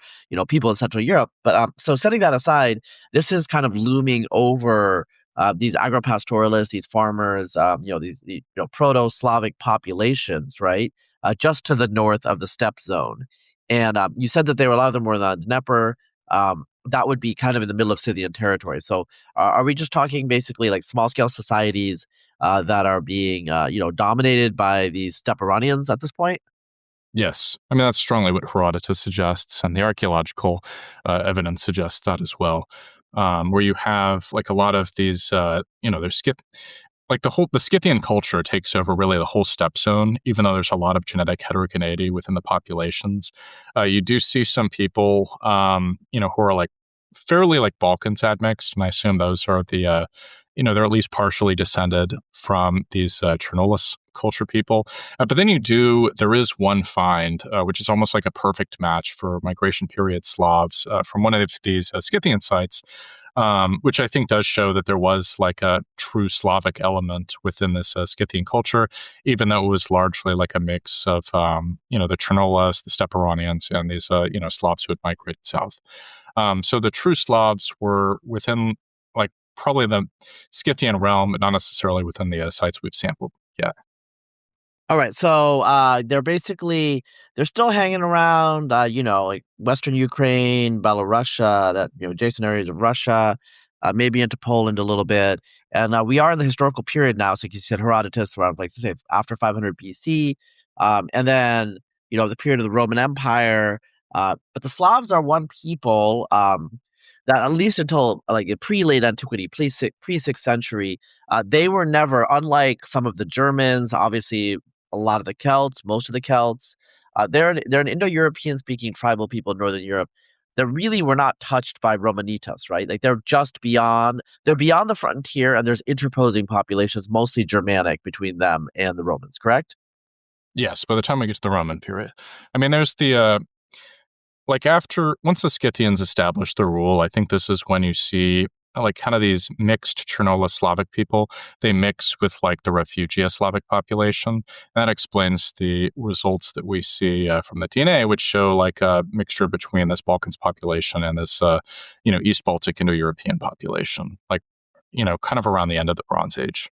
people in Central Europe. But so setting that aside, this is kind of looming over these agropastoralists, these farmers, these proto-Slavic populations, right? Just to the north of the steppe zone. And you said that a lot of them were in the Dnieper. That would be kind of in the middle of Scythian territory. So are we just talking basically like small scale societies that are being, dominated by these steppe Iranians at this point? Yes. I mean, that's strongly what Herodotus suggests, and the archaeological evidence suggests that as well. Where you have like a lot of these, there's like the Scythian culture takes over really the whole steppe zone, even though there's a lot of genetic heterogeneity within the populations. You do see some people, who are like fairly like Balkans admixed, and I assume those are the, they're at least partially descended from these Chernolis culture people. But then there is one find, which is almost like a perfect match for migration period Slavs from one of these Scythian sites, which I think does show that there was like a true Slavic element within this Scythian culture, even though it was largely like a mix of, the Chernolas, the Steppe Iranians, and these, Slavs who had migrated south. So the true Slavs were within like probably the Scythian realm, but not necessarily within the sites we've sampled yet. All right, so they're still hanging around, like Western Ukraine, Belarusia, that adjacent areas of Russia, maybe into Poland a little bit, and we are in the historical period now. So like you said, Herodotus around like say after 500 BC, and then the period of the Roman Empire. But the Slavs are one people that at least until like pre-late antiquity, pre-sixth century, they were never, unlike some of the Germans, obviously a lot of the Celts, most of the Celts. They're an Indo-European speaking tribal people in Northern Europe that really were not touched by Romanitas, right? Like they're beyond the frontier, and there's interposing populations, mostly Germanic, between them and the Romans, correct? Yes, by the time we get to the Roman period. I mean, there's the, once the Scythians established their rule, I think this is when you see like kind of these mixed Chernola Slavic people. They mix with like the Refugia Slavic population. And that explains the results that we see from the DNA, which show like a mixture between this Balkans population and this, East Baltic Indo-European population, like, kind of around the end of the Bronze Age.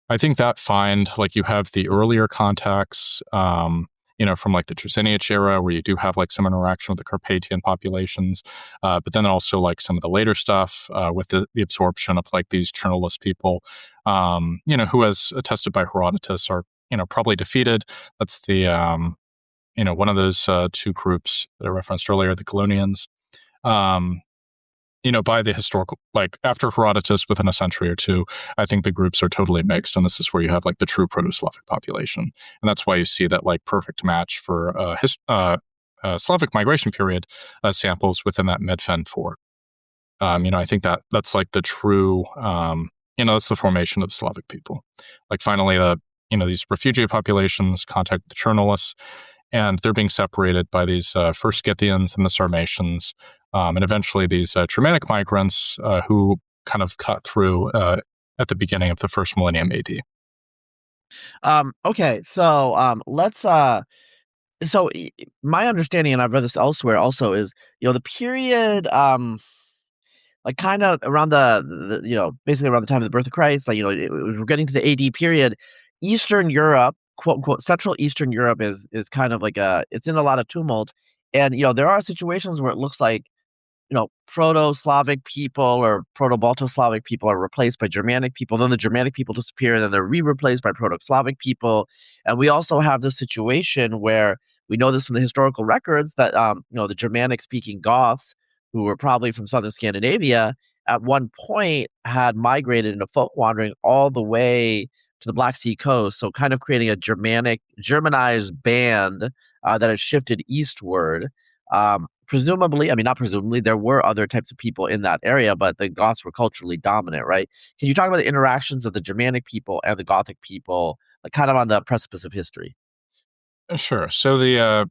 I think that find, like you have the earlier contacts, from like the Trusinic era, where you do have like some interaction with the Carpathian populations, but then also like some of the later stuff with the absorption of like these Chernolis people, who, as attested by Herodotus, are probably defeated. That's the one of those two groups that I referenced earlier, the Colonians. By the historical, like after Herodotus, within a century or two, I think the groups are totally mixed, and this is where you have like the true Proto-Slavic population, and that's why you see that like perfect match for Slavic migration period samples within that Medfen fort. I think that's like the true, that's the formation of the Slavic people. Like finally, these refugee populations contact the Chernolis, and they're being separated by these first Scythians and the Sarmatians, and eventually these Germanic migrants who kind of cut through at the beginning of the first millennium AD. Okay, so let's. My understanding, and I've read this elsewhere also, is the period like kind of around basically around the time of the birth of Christ, like we're getting to the AD period. Eastern Europe, quote unquote, Central Eastern Europe is kind of like it's in a lot of tumult, and there are situations where it looks like Proto-Slavic people or Proto-Balto-Slavic people are replaced by Germanic people. Then the Germanic people disappear, and then they're re-replaced by Proto-Slavic people. And we also have this situation where we know this from the historical records that the Germanic-speaking Goths, who were probably from southern Scandinavia, at one point had migrated into folk wandering all the way to the Black Sea coast, so kind of creating a Germanized band that has shifted eastward. Presumably, I mean, not presumably, there were other types of people in that area, but the Goths were culturally dominant, right? Can you talk about the interactions of the Germanic people and the Gothic people, like kind of on the precipice of history? Sure. So the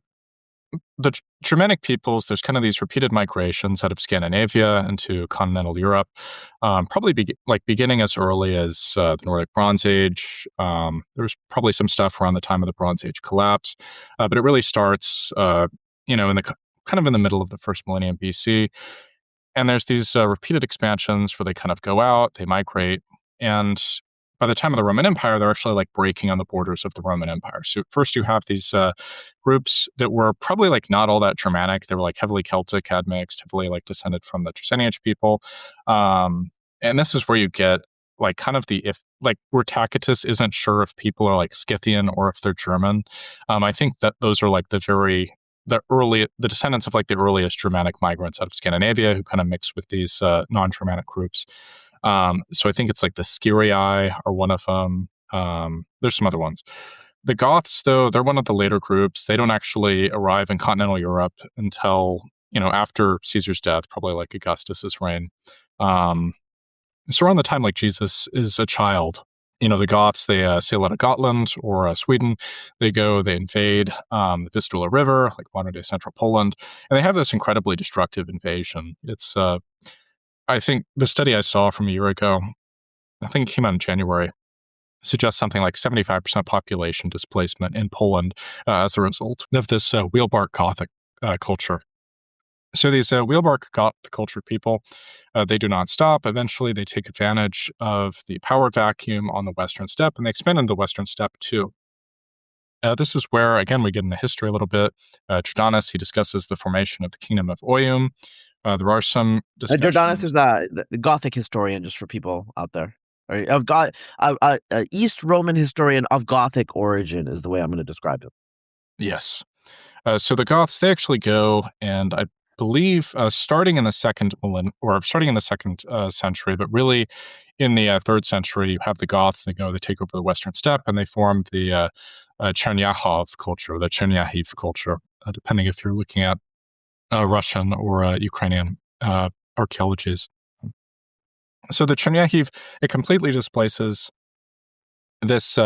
Germanic peoples, there's kind of these repeated migrations out of Scandinavia into continental Europe, probably beginning as early as the Nordic Bronze Age. There's probably some stuff around the time of the Bronze Age collapse, but it really starts, in the kind of in the middle of the first millennium BC. And there's these repeated expansions where they kind of go out, they migrate, and by the time of the Roman Empire, they're actually like breaking on the borders of the Roman Empire. So first you have these groups that were probably like not all that Germanic. They were like heavily Celtic, admixed, heavily like descended from the Triceniage people. And this is where you get like kind of where Tacitus isn't sure if people are like Scythian or if they're German. I think that those are like the descendants of like the earliest Germanic migrants out of Scandinavia who kind of mix with these non-Germanic groups. So I think it's like the Scyrii are one of them. There's some other ones. The Goths, though, they're one of the later groups. They don't actually arrive in continental Europe until, after Caesar's death, probably like Augustus's reign. So around the time like Jesus is a child, the Goths, they sail out of Gotland or Sweden. They invade the Vistula River, like modern-day central Poland, and they have this incredibly destructive invasion. It's I think the study I saw from a year ago, I think it came out in January, suggests something like 75% population displacement in Poland as a result of this wheelbark Gothic culture. So these wheelbark Gothic culture people, they do not stop. Eventually, they take advantage of the power vacuum on the Western Steppe, and they expand into the Western Steppe too. This is where, again, we get into history a little bit. Jordanus, he discusses the formation of the Kingdom of Oyum. There are some discussions. Jordanus is the Gothic historian, just for people out there. East Roman historian of Gothic origin is the way I'm going to describe him. Yes. So the Goths, they actually go, and I believe starting in the second century, but really in the third century, you have the Goths. They take over the Western Steppe, and they form the Chernyakov culture, the Chernihiv culture, depending if you're looking at Russian or Ukrainian archaeologies. So the Chernihiv, it completely displaces this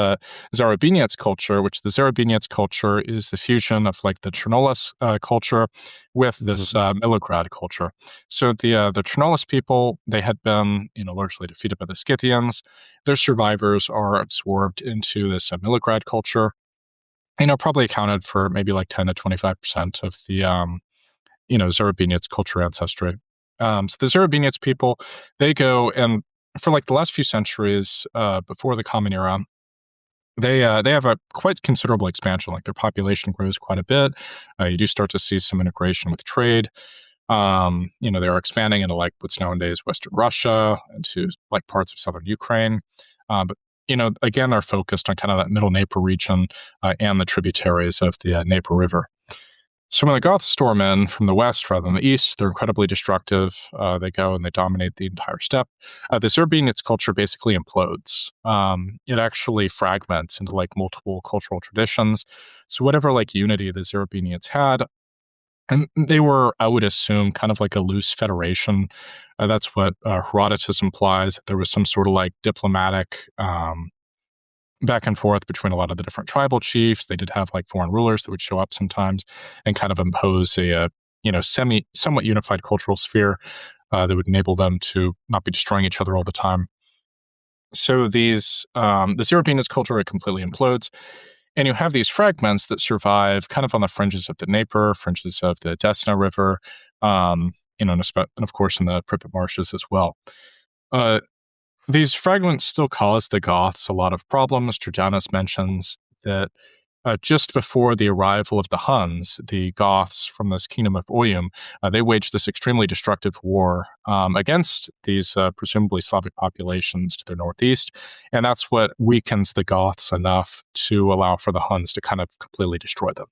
Zarabinets culture, which the Zarabinets culture is the fusion of like the Chernolis culture with this Milograd culture. So the Chernolis people, they had been largely defeated by the Scythians. Their survivors are absorbed into this Milograd culture. Probably accounted for maybe like 10 to 25% of the Zarabinets culture ancestry. So the Zarabinets people, they go, and for like the last few centuries before the Common Era, they have a quite considerable expansion. Like their population grows quite a bit. You do start to see some integration with trade. They're expanding into like what's nowadays Western Russia, into like parts of southern Ukraine. But again, they're focused on kind of that middle Dnieper region and the tributaries of the Dnieper River. So when the Goths storm in from the west rather than the east, they're incredibly destructive. They go and they dominate the entire steppe. The Zarabinets culture basically implodes. It actually fragments into like multiple cultural traditions. So whatever like unity the Zarabinets had, and they were, I would assume, kind of like a loose federation. That's what Herodotus implies. There was some sort of like diplomatic back and forth between a lot of the different tribal chiefs. They did have like foreign rulers that would show up sometimes and kind of impose a somewhat unified cultural sphere that would enable them to not be destroying each other all the time. So the Zarabinets culture, it completely implodes. And you have these fragments that survive kind of on the fringes of the Dnieper, fringes of the Desna River, and of course in the Pripyat marshes as well. These fragments still cause the Goths a lot of problems. Jordanus mentions that just before the arrival of the Huns, the Goths from this kingdom of Oyum, they waged this extremely destructive war against these presumably Slavic populations to their northeast. And that's what weakens the Goths enough to allow for the Huns to kind of completely destroy them.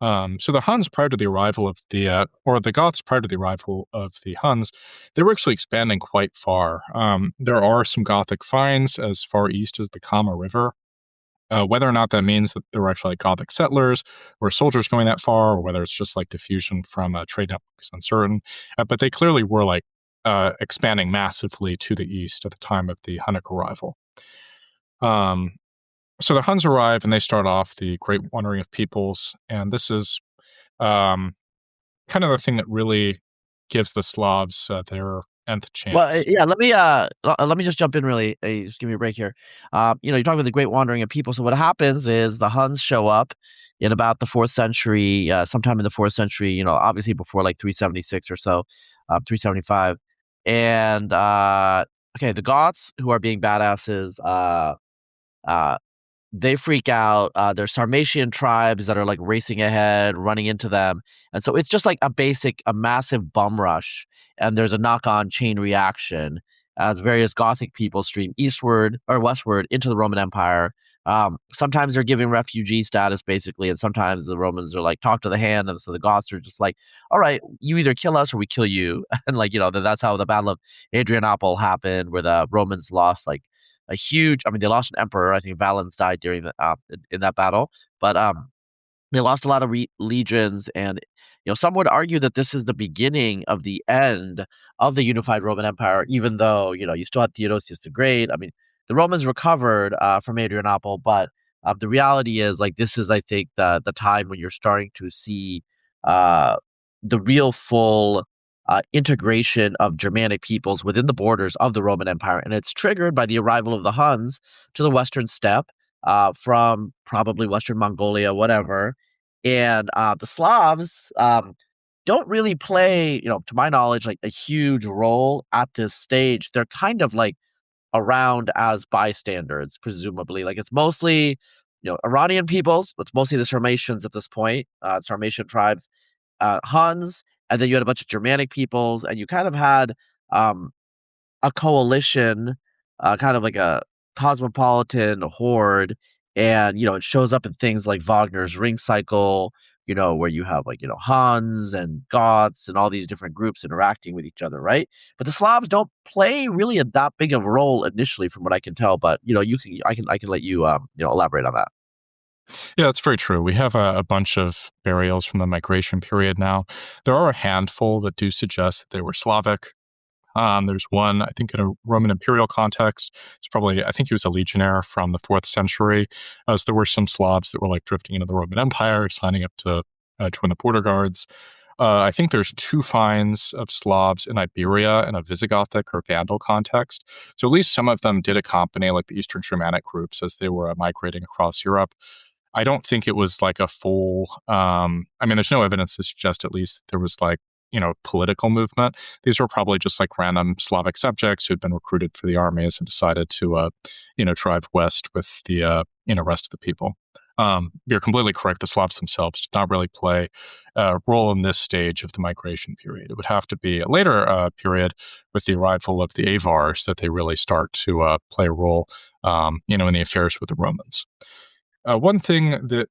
So the Huns prior to the arrival of the Goths prior to the arrival of the Huns, they were actually expanding quite far. There are some Gothic finds as far east as the Kama River. Whether or not that means that there were actually like Gothic settlers or soldiers going that far, or whether it's just like diffusion from a trade network is uncertain. But they clearly were like expanding massively to the east at the time of the Hunnic arrival. So the Huns arrive and they start off the Great Wandering of Peoples, and this is kind of the thing that really gives the Slavs their nth Well, chance. yeah. Let me just jump in really. Just give me a break here. You're talking about the Great Wandering of People. So what happens is the Huns show up in about the 4th century, sometime in the 4th century. Obviously before like 376 or so, 375, and okay, the Goths, who are being badasses, uh, they freak out. There's Sarmatian tribes that are like racing ahead, running into them. And so it's just like a massive bum rush. And there's a knock-on chain reaction as various Gothic people stream eastward or westward into the Roman Empire. Sometimes they're giving refugee status, basically. And sometimes the Romans are like, talk to the hand. And so the Goths are just like, all right, you either kill us or we kill you. And like, that's how the Battle of Adrianople happened, where the Romans lost like a huge. I mean, they lost an emperor. I think Valens died during in that battle, but they lost a lot of legions, and some would argue that this is the beginning of the end of the unified Roman Empire. Even though you still had Theodosius the Great. I mean, the Romans recovered from Adrianople, but the reality is like this is, I think, the time when you're starting to see the real full integration of Germanic peoples within the borders of the Roman Empire. And it's triggered by the arrival of the Huns to the Western steppe from probably Western Mongolia, whatever. And the Slavs don't really play, to my knowledge, like a huge role at this stage. They're kind of like around as bystanders, presumably. Like it's mostly, Iranian peoples. It's mostly the Sarmatians at this point, Sarmatian tribes, Huns, and then you had a bunch of Germanic peoples, and you kind of had a coalition, kind of like a cosmopolitan horde, and it shows up in things like Wagner's Ring Cycle, where you have like Huns and Goths and all these different groups interacting with each other, right? But the Slavs don't play really that big of a role initially, from what I can tell. But I can let you elaborate on that. Yeah, that's very true. We have a bunch of burials from the migration period now. There are a handful that do suggest that they were Slavic. There's one, I think, in a Roman imperial context. I think he was a legionnaire from the 4th century. So there were some Slavs that were like drifting into the Roman Empire, signing up to join the border guards. I think there's 2 finds of Slavs in Iberia in a Visigothic or Vandal context. So at least some of them did accompany like the Eastern Germanic groups as they were migrating across Europe. I don't think it was like a full, there's no evidence to suggest at least that there was like, political movement. These were probably just like random Slavic subjects who had been recruited for the armies and decided to, drive west with the, rest of the people. You're completely correct. The Slavs themselves did not really play a role in this stage of the migration period. It would have to be a later period with the arrival of the Avars that they really start to play a role, in the affairs with the Romans. One thing that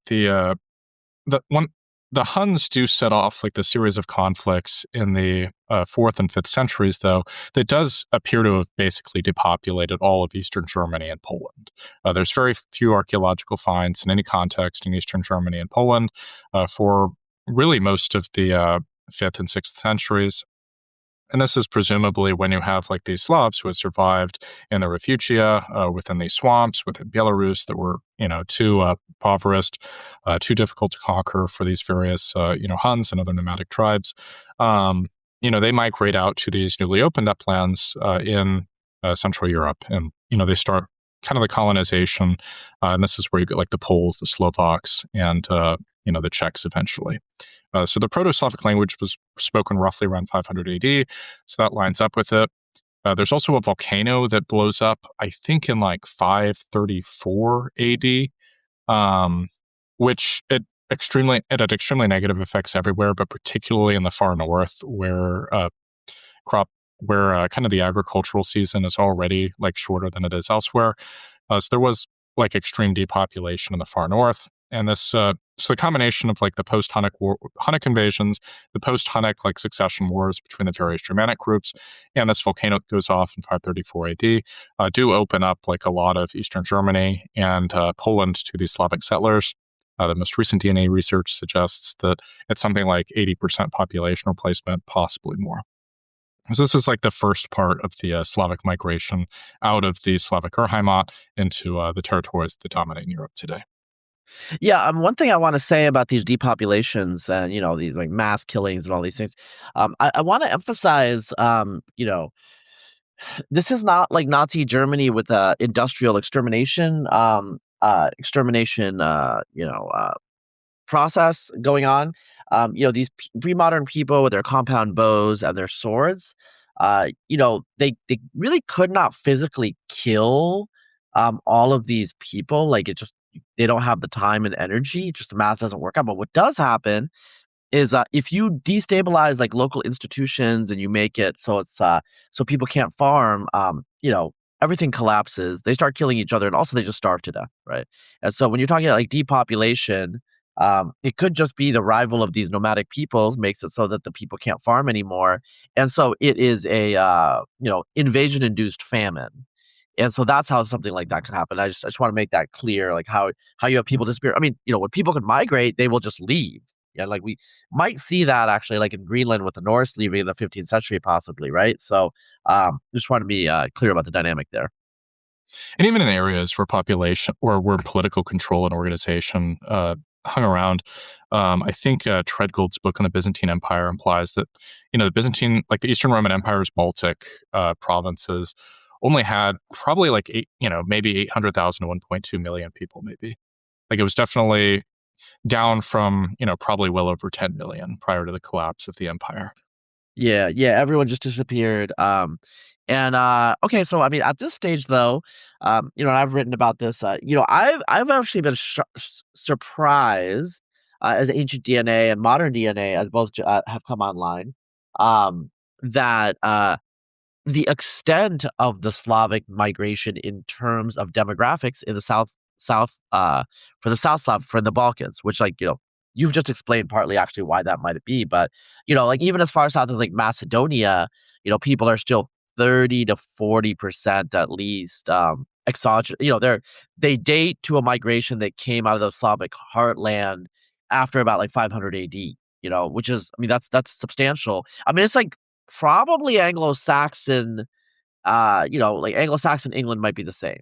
the Huns do set off like the series of conflicts in the 4th and 5th centuries, though, that does appear to have basically depopulated all of Eastern Germany and Poland. There's very few archaeological finds in any context in Eastern Germany and Poland for really most of the 5th and 6th centuries. And this is presumably when you have like these Slavs who had survived in the refugia within these swamps within Belarus that were, too impoverished, too difficult to conquer for these various, Huns and other nomadic tribes. They migrate out to these newly opened uplands in Central Europe, and they start kind of the colonization. And this is where you get like the Poles, the Slovaks, and the Czechs eventually. So the Proto-Slavic language was spoken roughly around 500 AD, so that lines up with it. There's also a volcano that blows up, I think, in like 534 AD, which it had extremely negative effects everywhere, but particularly in the far north, where kind of the agricultural season is already like shorter than it is elsewhere. So there was like extreme depopulation in the far north. And this, so the combination of like the post-Hunnic Hunnic invasions, the post-Hunnic like succession wars between the various Germanic groups, and this volcano goes off in 534 AD, do open up like a lot of Eastern Germany and Poland to these Slavic settlers. The most recent DNA research suggests that it's something like 80% population replacement, possibly more. So this is like the first part of the Slavic migration out of the Slavic Urheimat into the territories that dominate in Europe today. Yeah, one thing I want to say about these depopulations and these like mass killings and all these things, I want to emphasize, this is not like Nazi Germany with industrial extermination, process going on. These pre-modern people with their compound bows and their swords, they really could not physically kill all of these people. Like they don't have the time and energy. Just the math doesn't work out. But what does happen is if you destabilize like local institutions and you make it so it's so people can't farm, everything collapses. They start killing each other, and also they just starve to death, right? And so when you're talking about like depopulation, it could just be the rival of these nomadic peoples makes it so that the people can't farm anymore, and so it is a invasion-induced famine. And so that's how something like that can happen. I just want to make that clear, like how you have people disappear. I mean, when people can migrate, they will just leave. Yeah, like we might see that actually, like in Greenland with the Norse leaving in the 15th century, possibly, right? So, just want to be clear about the dynamic there. And even in areas where population or where political control and organization hung around, I think Treadgold's book on the Byzantine Empire implies that the Byzantine, like the Eastern Roman Empire's Baltic provinces, only had probably like maybe 800,000 to 1.2 million people, maybe. Like it was definitely down from, probably well over 10 million prior to the collapse of the empire. Yeah, everyone just disappeared. Okay, so I mean, at this stage, though, and I've written about this. I've actually been surprised as ancient DNA and modern DNA, as both have come online, that the extent of the Slavic migration in terms of demographics in the south for the South Slav for the Balkans, which you've just explained partly actually why that might be, but like even as far south as like Macedonia, people are still 30 to 40% at least exogenous. They date to a migration that came out of the Slavic heartland after about like 500 AD. Which is, I mean, that's substantial. I mean, it's like probably Anglo-Saxon, like Anglo-Saxon England might be the same,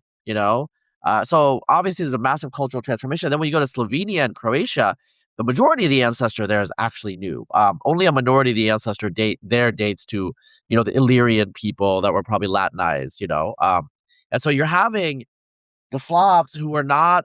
so obviously there's a massive cultural transformation. Then when you go to Slovenia and Croatia, the majority of the ancestor there is actually new. Only a minority of the ancestor dates to, the Illyrian people that were probably Latinized, and so you're having the Slavs who were not,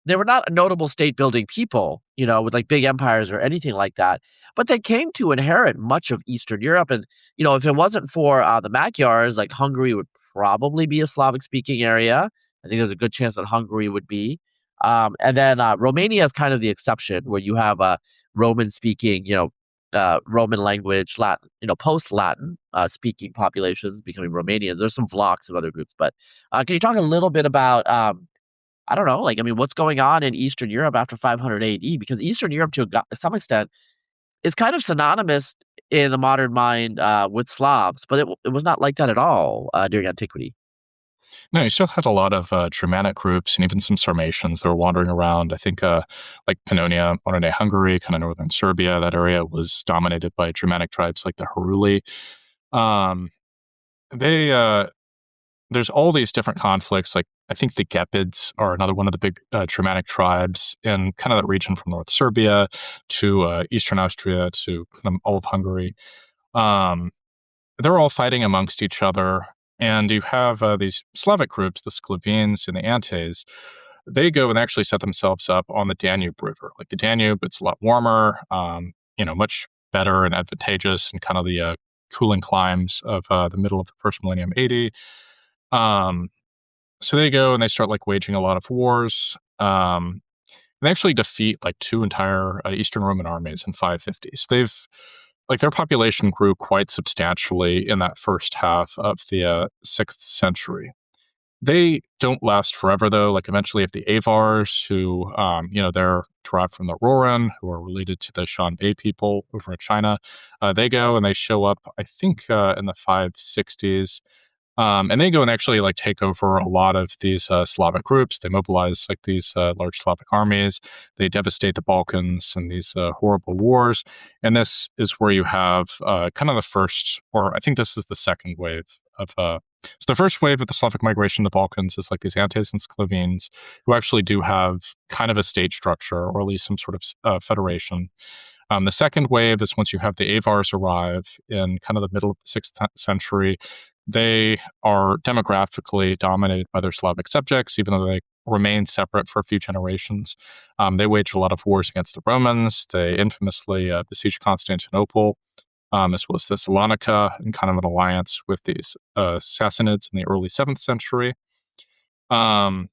they were not a notable state building people, with like big empires or anything like that. But they came to inherit much of Eastern Europe. And, if it wasn't for the Magyars, like Hungary would probably be a Slavic speaking area. I think there's a good chance that Hungary would be. And then Romania is kind of the exception where you have Roman speaking, Roman language, Latin, post-Latin speaking populations becoming Romanians. There's some Vlachs and other groups. But can you talk a little bit about I don't know, what's going on in Eastern Europe after 500 AD? Because Eastern Europe, to some extent, is kind of synonymous in the modern mind with Slavs, but it was not like that at all during antiquity. No, you still had a lot of Germanic groups and even some Sarmatians that were wandering around. I think like Pannonia, modern-day Hungary, kind of northern Serbia, that area was dominated by Germanic tribes like the Heruli. There's all these different conflicts. Like I think the Gepids are another one of the big Germanic tribes in kind of that region from North Serbia to Eastern Austria to kind of all of Hungary. They're all fighting amongst each other. And you have these Slavic groups, the Sclavines and the Antes. They go and actually set themselves up on the Danube River. Like the Danube, it's a lot warmer, much better and advantageous in kind of the cooling climes of the middle of the first millennium AD. So they go and they start like waging a lot of wars. And they actually defeat like two entire Eastern Roman armies in 550. So their population grew quite substantially in that first half of the 6th century. They don't last forever, though. Like eventually, if the Avars, who they're derived from the Roran, who are related to the Shanbei people over in China, they go and they show up, I think, in the 560s. And they go and actually like take over a lot of these Slavic groups. They mobilize like these large Slavic armies. They devastate the Balkans in these horrible wars. And this is where you have kind of the first, or I think this is the second wave of. So the first wave of the Slavic migration to the Balkans is like these Antes and Sclavines, who actually do have kind of a state structure, or at least some sort of federation. The second wave is once you have the Avars arrive in kind of the middle of the 6th century. They are demographically dominated by their Slavic subjects, even though they remain separate for a few generations. They waged a lot of wars against the Romans. They infamously besieged Constantinople, as well as Thessalonica, in kind of an alliance with these Sassanids in the early 7th century. And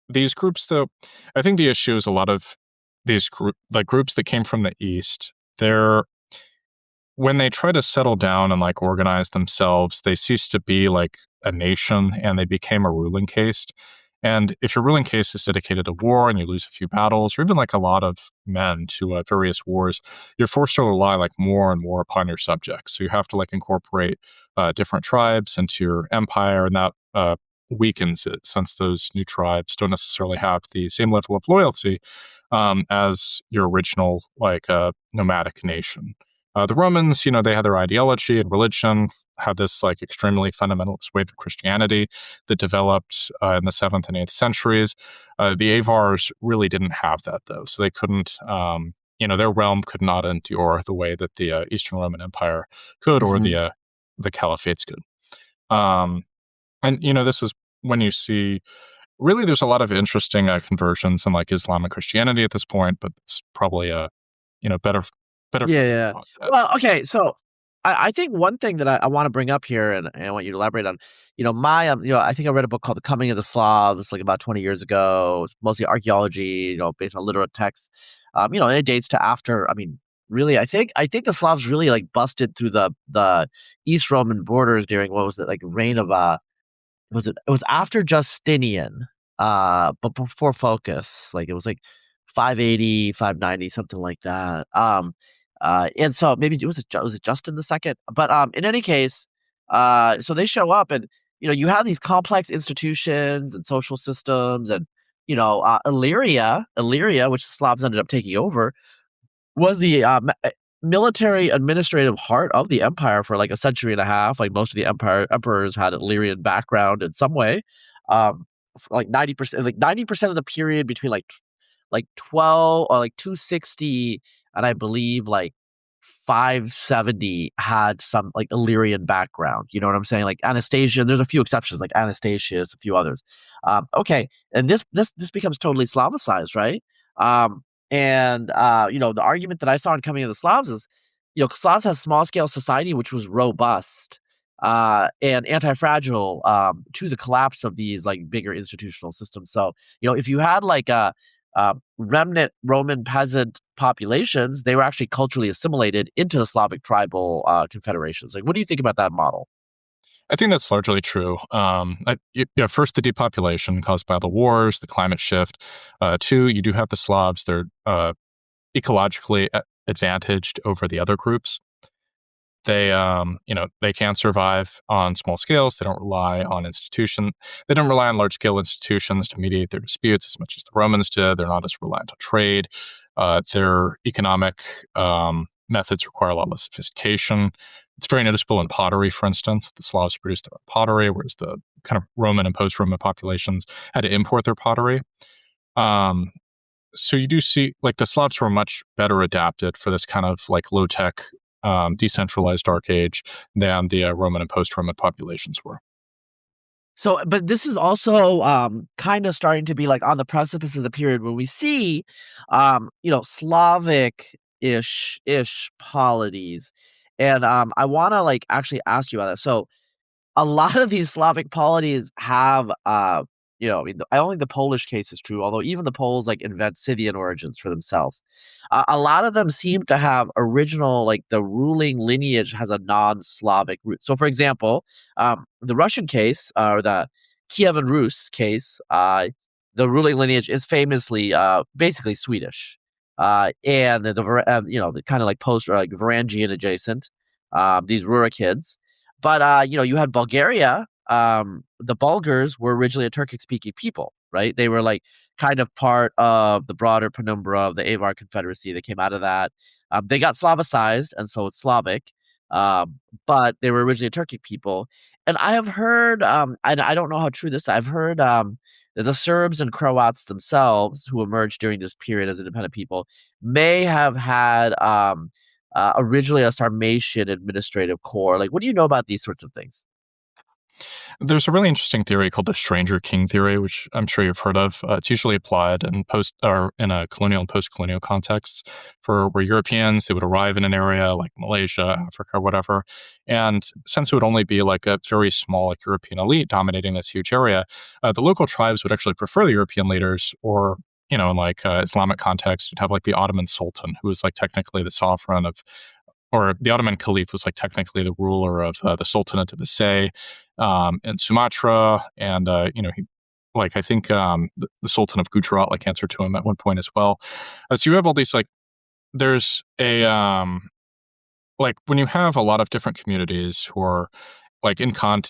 these groups, though, I think the issue is a lot of these groups that came from the East, when they try to settle down and like organize themselves, they cease to be like a nation and they became a ruling caste. And if your ruling caste is dedicated to war and you lose a few battles, or even like a lot of men to various wars, you're forced to rely like more and more upon your subjects. So you have to like incorporate different tribes into your empire, and that weakens it, since those new tribes don't necessarily have the same level of loyalty as your original like nomadic nation. The Romans, they had their ideology and religion, had this like extremely fundamentalist wave of Christianity that developed in the 7th and 8th centuries. The Avars really didn't have that, though, so they couldn't. Their realm could not endure the way that the Eastern Roman Empire could, or the caliphates could. This is when you see. Really, there's a lot of interesting conversions in like Islam and Christianity at this point, but it's probably better. Yeah. Well, okay. So I think one thing that I want to bring up here, and I want you to elaborate on, I think I read a book called The Coming of the Slavs, like about 20 years ago. It's mostly archaeology, based on literate texts. And it dates to after. I mean, really, I think the Slavs really like busted through the East Roman borders during what was it, like reign of it was after Justinian, but before Focus. Like it was like 580, 590, something like that. And so maybe was it Justin the Second? But in any case, so they show up, and you have these complex institutions and social systems, and Illyria, which the Slavs ended up taking over, was the military administrative heart of the empire for like a century and a half. Like most of the emperors had Illyrian background in some way. Like 90% of the period between like 12 or like 260 and I believe like 570 had some like Illyrian background. You know what I'm saying? Like Anastasia, there's a few exceptions like Anastasius, a few others. Okay, and this becomes totally Slavicized, right? The argument that I saw in Coming of the Slavs is, Slavs has small scale society which was robust and anti-fragile to the collapse of these like bigger institutional systems. So if you had like a remnant Roman peasant populations, they were actually culturally assimilated into the Slavic tribal confederations. Like, what do you think about that model? I think that's largely true. First, the depopulation caused by the wars, the climate shift. Two, you do have the Slavs. They're ecologically advantaged over the other groups. They can survive on small scales. They don't rely on They don't rely on large scale institutions to mediate their disputes as much as the Romans did. They're not as reliant on trade. Their economic methods require a lot less sophistication. It's very noticeable in pottery, for instance. The Slavs produced their own pottery, whereas the kind of Roman and post-Roman populations had to import their pottery. So you do see, like, the Slavs were much better adapted for this kind of like low-tech, decentralized dark age than the Roman and post-Roman populations were. So, but this is also kind of starting to be like on the precipice of the period where we see, Slavic-ish polities. And I want to like actually ask you about that. So a lot of these Slavic polities have I mean, I don't think the Polish case is true, although even the Poles like invent Scythian origins for themselves. A lot of them seem to have original, like the ruling lineage has a non-Slavic root. So, for example, the Russian case, or the Kievan Rus case, the ruling lineage is famously basically Swedish, and the kind of like post like Varangian adjacent, these Rurikids. But you had Bulgaria. The Bulgars were originally a Turkic-speaking people, right? They were like kind of part of the broader penumbra of the Avar Confederacy that came out of that. They got Slavicized, and so it's Slavic, but they were originally a Turkic people. And I have heard, I don't know how true this is, I've heard that the Serbs and Croats themselves, who emerged during this period as independent people, may have had originally a Sarmatian administrative core. Like, what do you know about these sorts of things? There's a really interesting theory called the stranger king theory, which I'm sure you've heard of. It's usually applied in in a colonial and post-colonial contexts for where Europeans, they would arrive in an area like Malaysia, Africa, whatever. And since it would only be like a very small like European elite dominating this huge area, the local tribes would actually prefer the European leaders, or in like Islamic context, you'd have like the Ottoman Sultan, who was like technically the sovereign of, or the Ottoman Caliph was like technically the ruler of the Sultanate of Aceh in Sumatra, and he, like I think the Sultan of Gujarat like answered to him at one point as well. So you have all these like, there's a like when you have a lot of different communities who are like in kind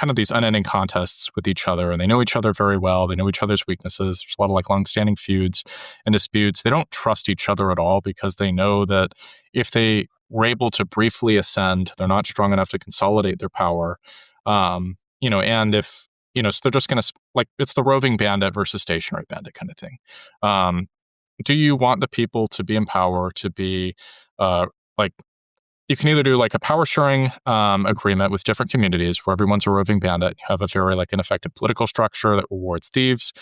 of these unending contests with each other, and they know each other very well. They know each other's weaknesses. There's a lot of like longstanding feuds and disputes. They don't trust each other at all because they know that if they were able to briefly ascend, they're not strong enough to consolidate their power. And if, so they're just going to, like, it's the roving bandit versus stationary bandit kind of thing. Do you want the people to be in power, to be like, you can either do like a power sharing agreement with different communities where everyone's a roving bandit, you have a very like ineffective political structure that rewards thieves,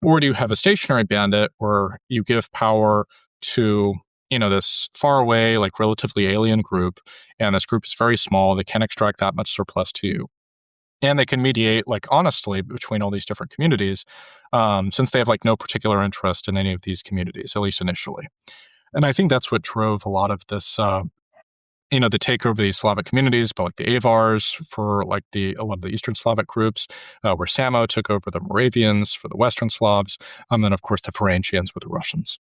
or do you have a stationary bandit where you give power to this far away, like relatively alien group, and this group is very small, they can't extract that much surplus to you, and they can mediate like honestly between all these different communities, since they have like no particular interest in any of these communities, at least initially. And I think that's what drove a lot of this the takeover of these Slavic communities, but like the Avars for like a lot of the Eastern Slavic groups, where Samo took over the Moravians for the Western Slavs, and then of course the Varangians with the Russians.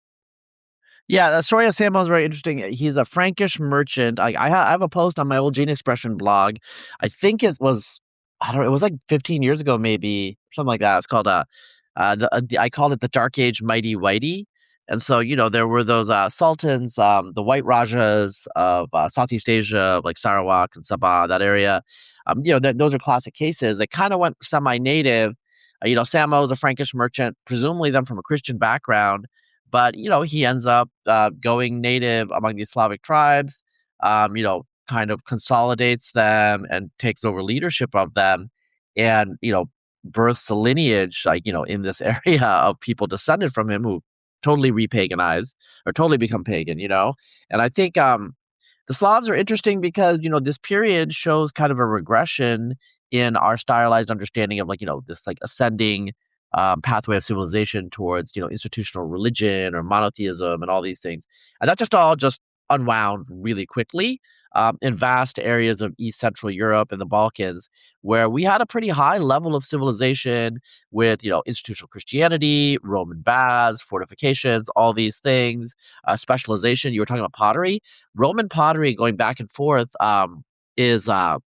Yeah, the story of Samo is very interesting. He's a Frankish merchant. I have a post on my old Gene Expression blog. I think it was, I don't know, it was like 15 years ago, maybe, something like that. It's called I called it the Dark Age Mighty Whitey. And so, there were those sultans, the white rajas of Southeast Asia, like Sarawak and Sabah, that area. Those are classic cases. They kind of went semi-native. Samo is a Frankish merchant, presumably them from a Christian background, but he ends up going native among these Slavic tribes. Kind of consolidates them and takes over leadership of them, and births a lineage like in this area of people descended from him who totally repaganize or totally become pagan, and I think the Slavs are interesting because this period shows kind of a regression in our stylized understanding of this like ascending pathway of civilization towards institutional religion or monotheism and all these things, and that just unwound really quickly in vast areas of East Central Europe and the Balkans, where we had a pretty high level of civilization with institutional Christianity, Roman baths, fortifications, all these things, specialization. You were talking about pottery. Roman pottery, going back and forth, is part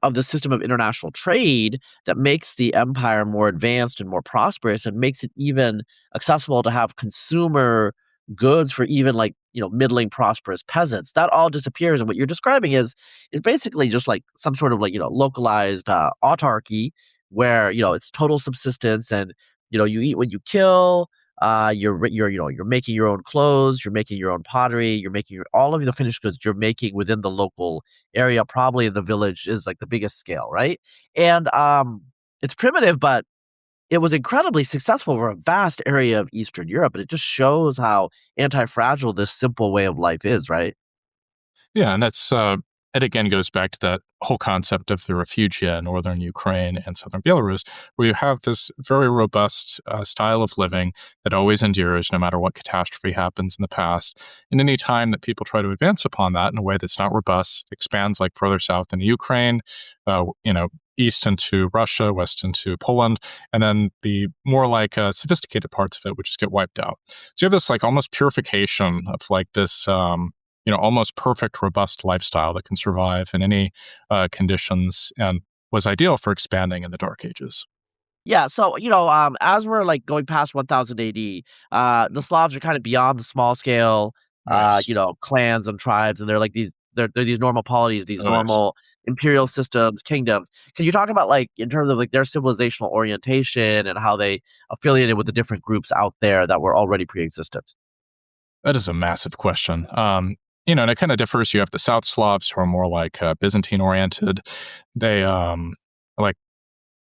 of the system of international trade that makes the empire more advanced and more prosperous, and makes it even accessible to have consumer goods for even middling prosperous peasants. That all disappears, and what you're describing is basically just like some sort of localized autarky where it's total subsistence, and you eat what you kill. You're making your own clothes, you're making your own pottery, you're making all of the finished goods you're making within the local area, probably in the village is like the biggest scale, right? And it's primitive, but it was incredibly successful for a vast area of Eastern Europe, and it just shows how anti-fragile this simple way of life is, right? Yeah, and it's it again goes back to that whole concept of the refugia in northern Ukraine and southern Belarus, where you have this very robust style of living that always endures no matter what catastrophe happens in the past. And any time that people try to advance upon that in a way that's not robust, expands like further south into Ukraine, east into Russia, west into Poland, and then the more like sophisticated parts of it would just get wiped out. So you have this like almost purification of like this almost perfect, robust lifestyle that can survive in any conditions and was ideal for expanding in the Dark Ages. Yeah, so as we're like going past 1000 AD, the Slavs are kind of beyond the small scale, Yes. clans and tribes, and they're like they're these normal polities, these Oh, yes. normal imperial systems, kingdoms. Can you talk about like in terms of like their civilizational orientation and how they affiliated with the different groups out there that were already pre-existent? That is a massive question. And it kind of differs. You have the South Slavs who are more like Byzantine oriented. They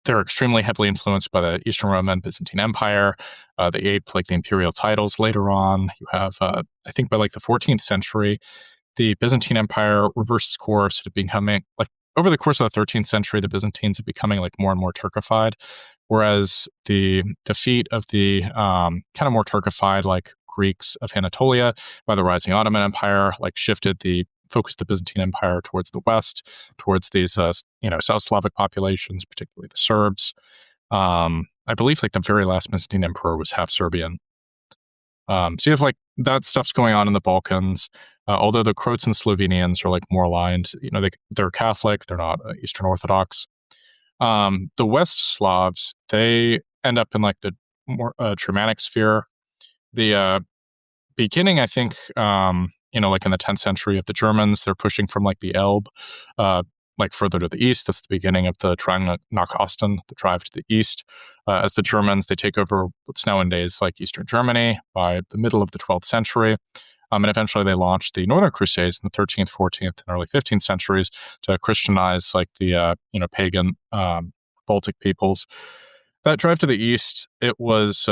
they're extremely heavily influenced by the Eastern Roman Byzantine Empire. They aped like the imperial titles later on. You have, I think by like the 14th century, the Byzantine Empire reverses course to becoming like over the course of the 13th century, the Byzantines are becoming like more and more Turkified, whereas the defeat of the kind of more Turkified like Greeks of Anatolia by the rising Ottoman Empire like focused the Byzantine Empire towards the west, towards these South Slavic populations, particularly the Serbs. I believe like the very last Byzantine emperor was half Serbian. So you have like that stuff's going on in the Balkans. Although the Croats and Slovenians are like more aligned, they're Catholic, they're not Eastern Orthodox. The West Slavs, they end up in like the more Germanic sphere. The beginning, I think, like in the 10th century of the Germans, they're pushing from like the Elbe, like further to the east. That's the beginning of the Triangle nach Osten, the drive to the east. As the Germans, they take over what's nowadays like Eastern Germany by the middle of the 12th century. And eventually they launched the Northern Crusades in the 13th, 14th, and early 15th centuries to Christianize like the pagan Baltic peoples. That drive to the east, it was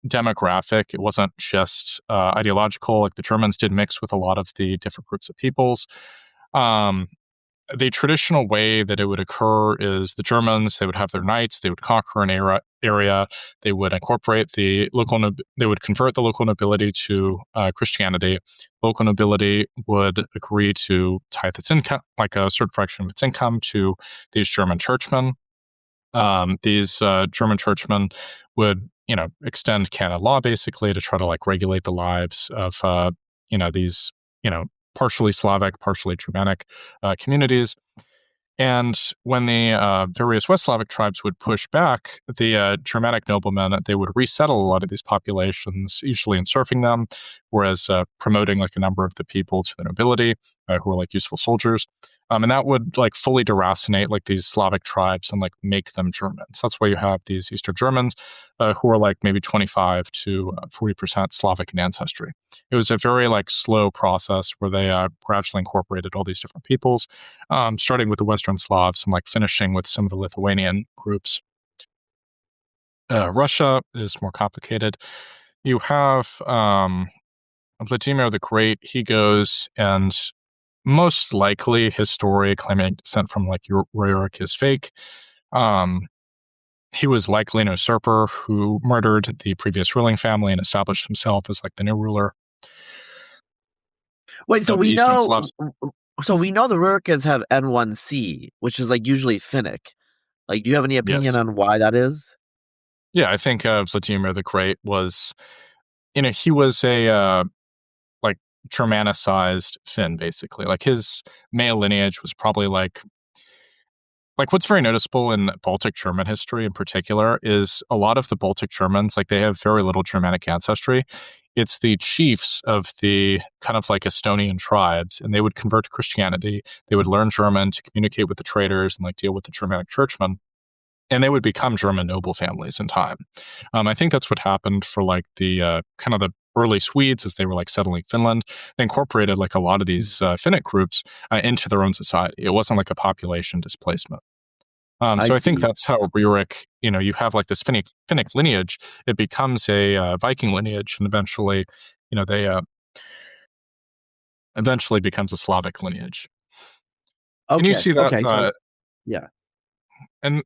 demographic. It wasn't just ideological. Like the Germans did mix with a lot of the different groups of peoples. The traditional way that it would occur is the Germans, they would have their knights, they would conquer an area, they would incorporate they would convert the local nobility to Christianity. Local nobility would agree to tithe its income, like a certain fraction of its income, to these German churchmen. These German churchmen would, extend canon law basically to try to like regulate the lives of, these, partially Slavic, partially Germanic communities. And when the various West Slavic tribes would push back, the Germanic noblemen, they would resettle a lot of these populations, usually inserting them, whereas promoting like a number of the people to the nobility who were like useful soldiers. And that would like fully deracinate like these Slavic tribes and like make them Germans. That's why you have these Eastern Germans who are like maybe 25 to 40% Slavic in ancestry. It was a very like slow process where they gradually incorporated all these different peoples, starting with the Western Slavs and like finishing with some of the Lithuanian groups. Russia is more complicated. You have Vladimir the Great. He goes and most likely his story claiming descent from like Rurik is fake. He was likely an usurper who murdered the previous ruling family and established himself as like the new ruler. Wait, so of the we Eastern know, Slavs. so we know the Rurikas have N1C, which is like usually Finnic. Like, do you have any opinion Yes. on why that is? Yeah, I think Vladimir the Great was, he was a like Germanicized Finn, basically. Like his male lineage was probably like what's very noticeable in Baltic German history in particular is a lot of the Baltic Germans, like they have very little Germanic ancestry. It's the chiefs of the kind of like Estonian tribes, and they would convert to Christianity. They would learn German to communicate with the traders and like deal with the Germanic churchmen. And they would become German noble families in time. I think that's what happened for like the kind of the early Swedes as they were like settling Finland. They incorporated like a lot of these Finnic groups into their own society. It wasn't like a population displacement. So I think see. that's how Rurik, you have like this Finnic lineage. It becomes a Viking lineage, and eventually, they eventually becomes a Slavic lineage. And you Okay. see that, Okay. So yeah. and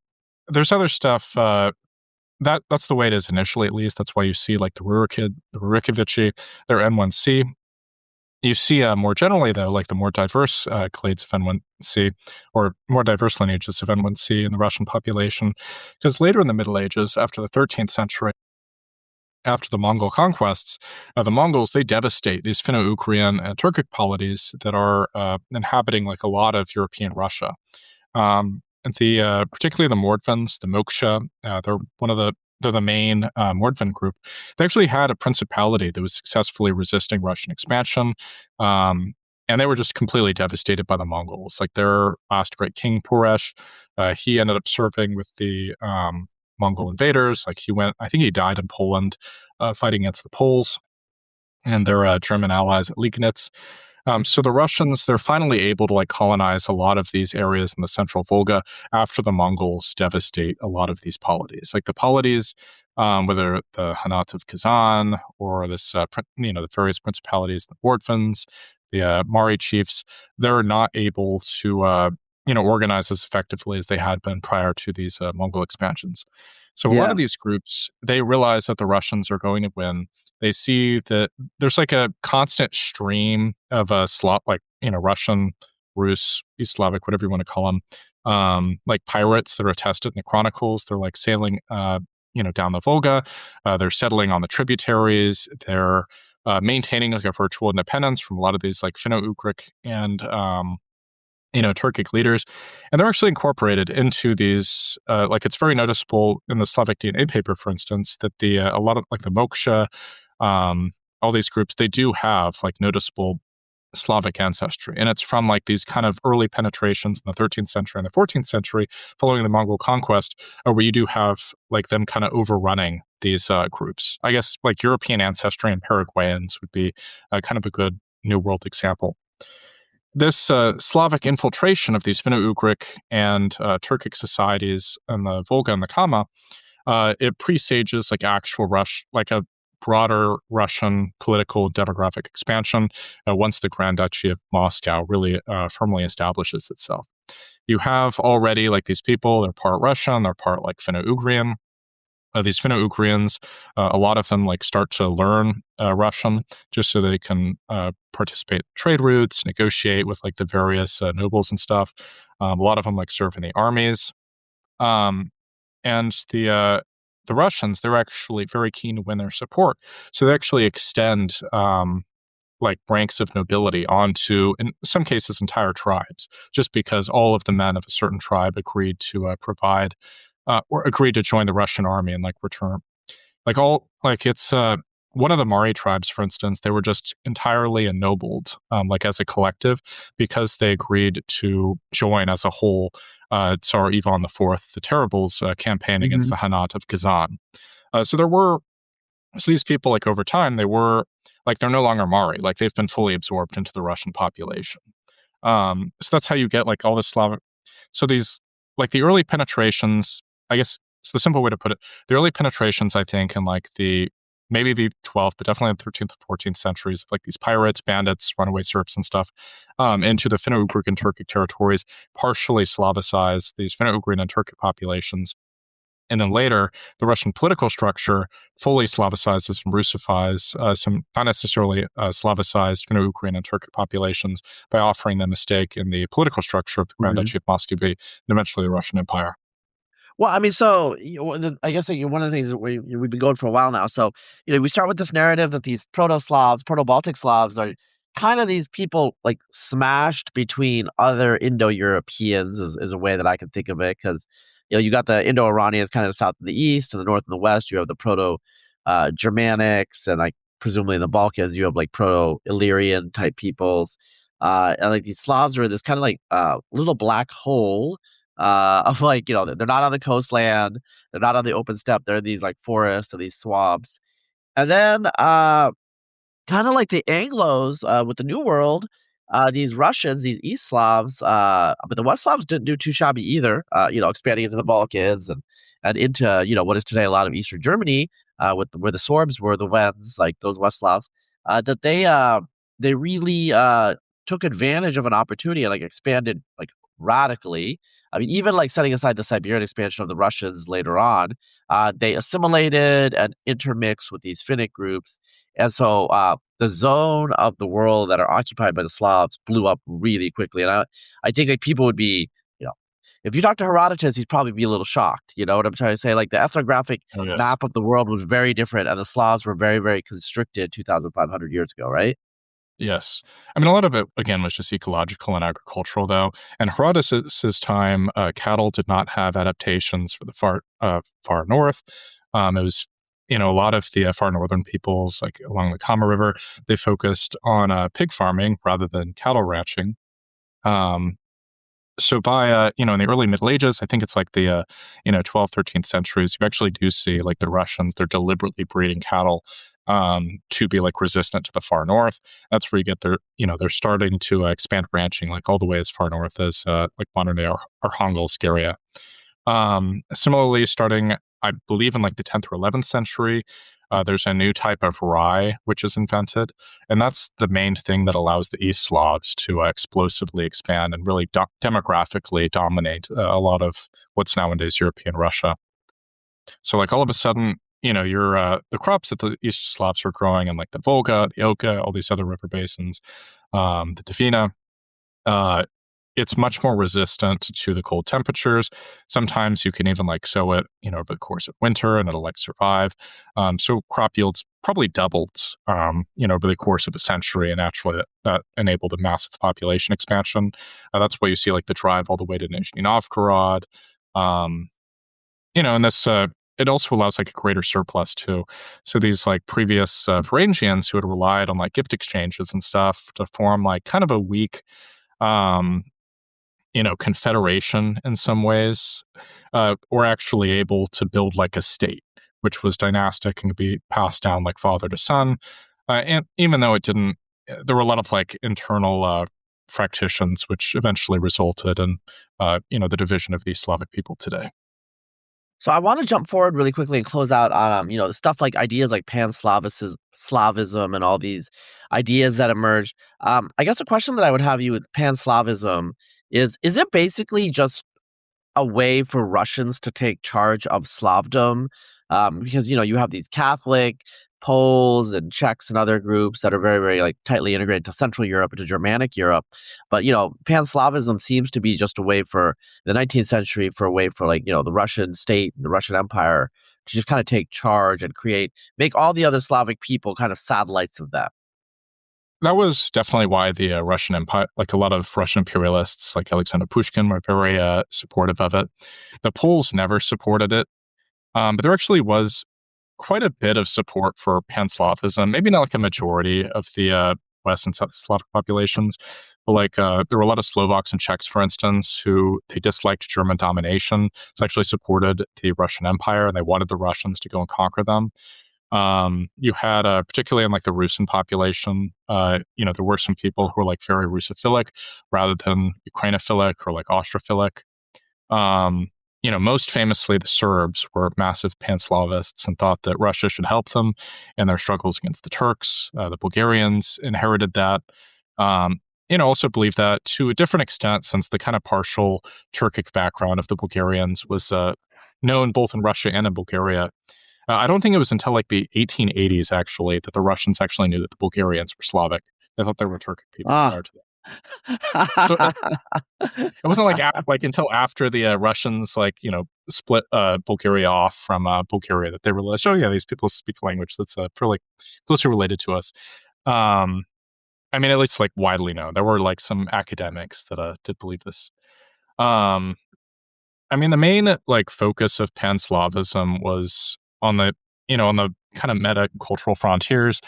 there's other stuff. That's the way it is initially, at least. That's why you see like the Rurikovici, their N1C. You see more generally, though, like the more diverse clades of N1C, or more diverse lineages of N1C in the Russian population. Because later in the Middle Ages, after the 13th century, after the Mongol conquests, the Mongols, they devastate these Finno-Ugrian and Turkic polities that are inhabiting like a lot of European Russia. And particularly the Mordvins, the Moksha, they're the main Mordvin group. They actually had a principality that was successfully resisting Russian expansion, and they were just completely devastated by the Mongols. Like their last great king, Puresh, he ended up serving with the Mongol invaders. Like I think he died in Poland, fighting against the Poles and their German allies at Liegnitz. So the Russians, they're finally able to like colonize a lot of these areas in the central Volga after the Mongols devastate a lot of these polities. Like the polities, whether the Hanat of Kazan or the various principalities, the Mordvins, the Mari chiefs, they're not able to organize as effectively as they had been prior to these Mongol expansions. So a lot Yeah. of these groups, they realize that the Russians are going to win. They see that there's like a constant stream of Russian, Rus, East Slavic, whatever you want to call them, like pirates that are attested in the chronicles. They're like sailing, down the Volga. They're settling on the tributaries. They're maintaining like a virtual independence from a lot of these like Finno-Ugric and Turkic leaders, and they're actually incorporated into these. It's very noticeable in the Slavic DNA paper, for instance, that a lot of like the Moksha, all these groups, they do have like noticeable Slavic ancestry, and it's from like these kind of early penetrations in the 13th century and the 14th century, following the Mongol conquest, where you do have like them kind of overrunning these groups. I guess like European ancestry and Paraguayans would be kind of a good New World example. This Slavic infiltration of these Finno-Ugric and Turkic societies in the Volga and the Kama, it presages like actual like a broader Russian political demographic expansion once the Grand Duchy of Moscow really firmly establishes itself. You have already like these people, they're part Russian, they're part like Finno-Ugrian. These Finno-Ugrians, a lot of them like start to learn Russian just so they can participate in trade routes, negotiate with like the various nobles and stuff. A lot of them like serve in the armies, and the Russians, they're actually very keen to win their support, so they actually extend like ranks of nobility onto, in some cases, entire tribes, just because all of the men of a certain tribe agreed to provide. Or agreed to join the Russian army and like return. It's one of the Mari tribes, for instance, they were just entirely ennobled, like as a collective, because they agreed to join as a whole Tsar Ivan IV the Terrible's campaign against the Hanat of Kazan. So these people, like over time, they're no longer Mari, like they've been fully absorbed into the Russian population. So that's how you get like all this Slavic. So these, like the early penetrations, I guess it's the simple way to put it. The early penetrations, I think, in like maybe the 12th, but definitely the 13th and 14th centuries, like these pirates, bandits, runaway serfs and stuff, into the Finno-Ugric and Turkic territories, partially Slavicized these Finno-Ugrian and Turkic populations. And then later, the Russian political structure fully Slavicizes and Russifies some not necessarily Slavicized Finno-Ugrian and Turkic populations by offering them a stake in the political structure of the Grand Duchy of Muscovy and eventually the Russian Empire. Well, I mean, so I guess one of the things that we've been going for a while now. So we start with this narrative that these Proto-Slavs, Proto-Baltic Slavs are kind of these people like smashed between other Indo-Europeans is a way that I can think of it, because you got the Indo-Iranians kind of south and the east, and the north and the west. You have the Proto-Germanics, and like presumably in the Balkans you have like Proto-Illyrian type peoples, and like these Slavs are this kind of like little black hole. Of like, they're not on the coastland, they're not on the open steppe, they're in these like forests or these swamps. And then kind of like the Anglos with the New World, these Russians, these East Slavs, but the West Slavs didn't do too shabby either, expanding into the Balkans and into, what is today a lot of Eastern Germany, where the Sorbs were, the Wends, like those West Slavs, that they really took advantage of an opportunity and like expanded like radically. I mean, even like setting aside the Siberian expansion of the Russians later on, they assimilated and intermixed with these Finnic groups. And so the zone of the world that are occupied by the Slavs blew up really quickly. And I think like people would be, if you talk to Herodotus, he'd probably be a little shocked. You know what I'm trying to say? Like the ethnographic map of the world was very different, and the Slavs were very, very constricted 2,500 years ago, right? Yes. I mean, a lot of it, again, was just ecological and agricultural, though. And Herodotus' time, cattle did not have adaptations for the far north. It was, a lot of the far northern peoples, like along the Kama River, they focused on pig farming rather than cattle ranching. So by, in the early Middle Ages, I think it's like the, 12th, 13th centuries, you actually do see like the Russians, they're deliberately breeding cattle to be like resistant to the far north. That's where you get they're starting to expand ranching like all the way as far north as like modern day Archangelsk area. Similarly, starting, I believe in like the 10th or 11th century, there's a new type of rye which is invented, and that's the main thing that allows the East Slavs to explosively expand and really demographically dominate a lot of what's nowadays European Russia. So like all of a sudden, you're the crops that the East Slavs are growing in like the Volga, the Oka, all these other river basins, the Dvina, it's much more resistant to the cold temperatures. Sometimes you can even like sow it, over the course of winter, and it'll like survive. So crop yields probably doubled, over the course of a century, and naturally that enabled a massive population expansion. That's why you see like the drive all the way to Nizhny Novgorod. And this it also allows like a greater surplus too. So these like previous Varangians who had relied on like gift exchanges and stuff to form like kind of a weak confederation in some ways, were actually able to build like a state, which was dynastic and could be passed down like father to son. And even though it didn't, there were a lot of like internal fractions, which eventually resulted in, the division of these Slavic people today. So I want to jump forward really quickly and close out on, stuff like ideas like Panslavism and all these ideas that emerged. I guess a question that I would have you with Panslavism is it basically just a way for Russians to take charge of Slavdom? Because, you have these Catholic, Poles and Czechs and other groups that are very, very like tightly integrated to Central Europe and to Germanic Europe. But, Panslavism seems to be just a way for the 19th century for like, the Russian state, the Russian Empire to just kind of take charge and make all the other Slavic people kind of satellites of that. That was definitely why the Russian Empire, like a lot of Russian imperialists like Alexander Pushkin, were very supportive of it. The Poles never supported it, but there actually was quite a bit of support for Panslavism, maybe not like a majority of the West and South Slavic populations, but like there were a lot of Slovaks and Czechs, for instance, who they disliked German domination, so actually supported the Russian Empire, and they wanted the Russians to go and conquer them. You had, particularly in like the Rusin population, there were some people who were like very Russophilic rather than Ukrainophilic or like Austrophilic. Most famously, the Serbs were massive Panslavists and thought that Russia should help them in their struggles against the Turks. The Bulgarians inherited that. Also believed that to a different extent, since the kind of partial Turkic background of the Bulgarians was known both in Russia and in Bulgaria. I don't think it was until like the 1880s, actually, that the Russians actually knew that the Bulgarians were Slavic. They thought they were Turkic people prior to that. So it wasn't like until after the Russians split Bulgaria off from Bulgaria that they realized, oh yeah, these people speak a language that's fairly closely related to us. At least like widely known. There were like some academics that did believe this. The main like focus of Panslavism was on the kind of meta-cultural frontiers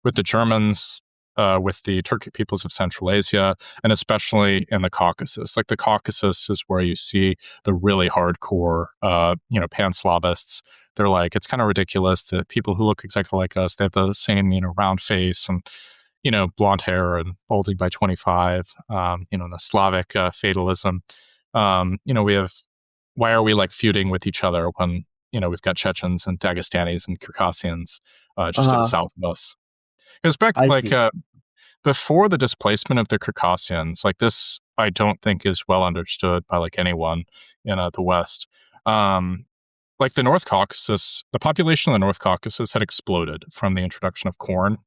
with the Germans, with the Turkic peoples of Central Asia, and especially in the Caucasus. Like the Caucasus is where you see the really hardcore, Panslavists. They're like, it's kind of ridiculous that people who look exactly like us, they have the same, round face and, blonde hair and balding by 25, the Slavic fatalism. We have, why are we like feuding with each other when, we've got Chechens and Dagestanis and Circassians just to the south of us. It was back before the displacement of the Circassians, like this I don't think is well understood by like anyone in the West. Like the North Caucasus, the population of the North Caucasus had exploded from the introduction of corn.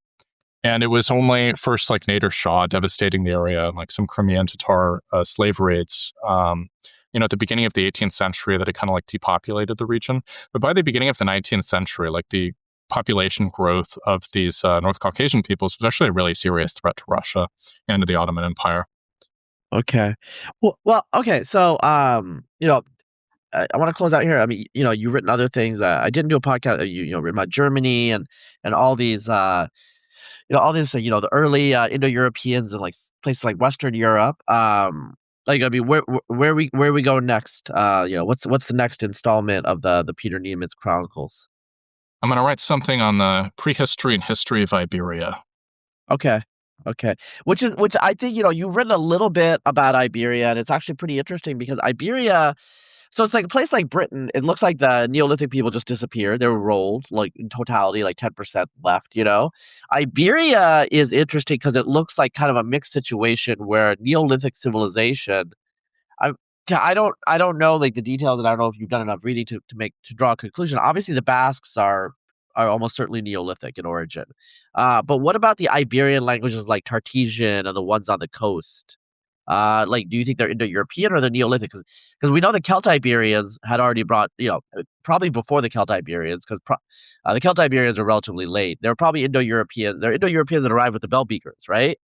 And it was only first like Nader Shah devastating the area, like some Crimean Tatar slave raids, at the beginning of the 18th century that it kind of like depopulated the region. But by the beginning of the 19th century, like the population growth of these North Caucasian peoples was actually a really serious threat to Russia and to the Ottoman Empire. Okay. Well, okay. So, I want to close out here. I mean, you've written other things. I didn't do a podcast. Written about Germany and all these, the early Indo-Europeans and like places like Western Europe. Where we go next? What's the next installment of the Peter Nimitz Chronicles? I'm going to write something on the prehistory and history of Iberia. Okay. Which I think, you've written a little bit about Iberia, and it's actually pretty interesting because Iberia, so it's like a place like Britain. It looks like the Neolithic people just disappeared. They were rolled, like in totality, like 10% left, Iberia is interesting because it looks like kind of a mixed situation where Neolithic civilization, I don't know like the details, and I don't know if you've done enough reading to draw a conclusion. Obviously, the Basques are almost certainly Neolithic in origin. But what about the Iberian languages like Tartessian and the ones on the coast? Do you think they're Indo-European or they're Neolithic? Because we know the Celtiberians had already brought, probably before the Celtiberians, because the Celtiberians are relatively late. They're probably Indo-European. They're Indo-Europeans that arrived with the bell beakers, right?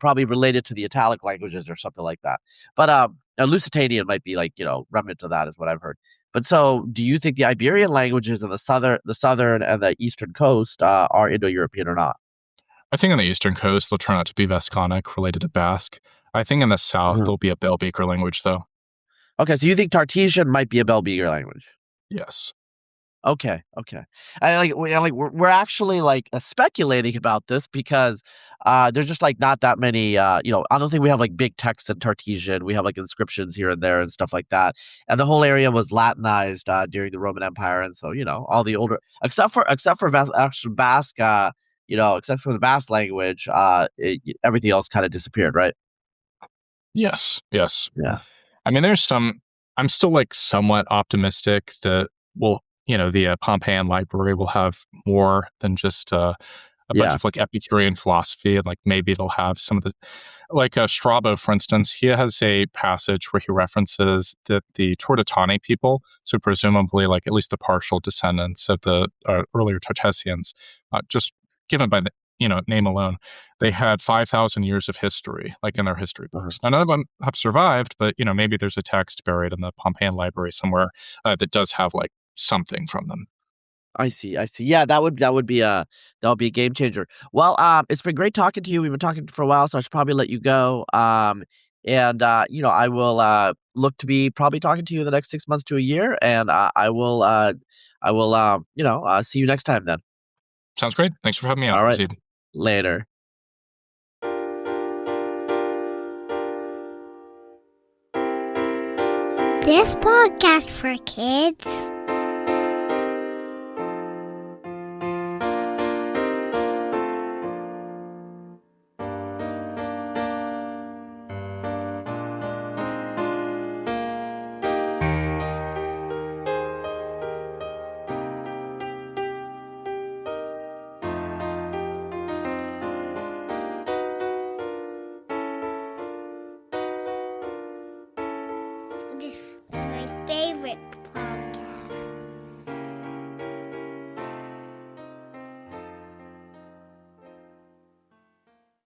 Probably related to the Italic languages or something like that. But Lusitanian might be like, remnant of that is what I've heard. But so, do you think the Iberian languages in the southern and the eastern coast are Indo-European or not? I think on the eastern coast, they'll turn out to be Vasconic, related to Basque. I think in the south, there'll be a Bell Beaker language, though. Okay, so you think Tartessian might be a Bell Beaker language? Yes. Okay. And we're actually speculating about this because there's just like not that many. I don't think we have like big texts in Tartessian. We have like inscriptions here and there and stuff like that. And the whole area was Latinized during the Roman Empire, and so all the older except for Basque, except for the Basque language, everything else kind of disappeared, right? Yes. Yeah. I mean, I'm still like somewhat optimistic that the Pompeian library will have more than just a bunch of like Epicurean philosophy, and like maybe it'll have some of the, like Strabo, for instance, he has a passage where he references that the Tordetani people, so presumably like at least the partial descendants of the earlier Tartessians, just given by the name alone, they had 5,000 years of history, like in their history books. Now, none of them have survived, but maybe there's a text buried in the Pompeian library somewhere that does have like something from them. I see. Yeah, that would be a game changer. Well, it's been great talking to you. We've been talking for a while, so I should probably let you go. I will look to be probably talking to you in the next 6 months to a year, and I will see you next time then. Sounds great. Thanks for having me on. All right. Razib. Later. This podcast for kids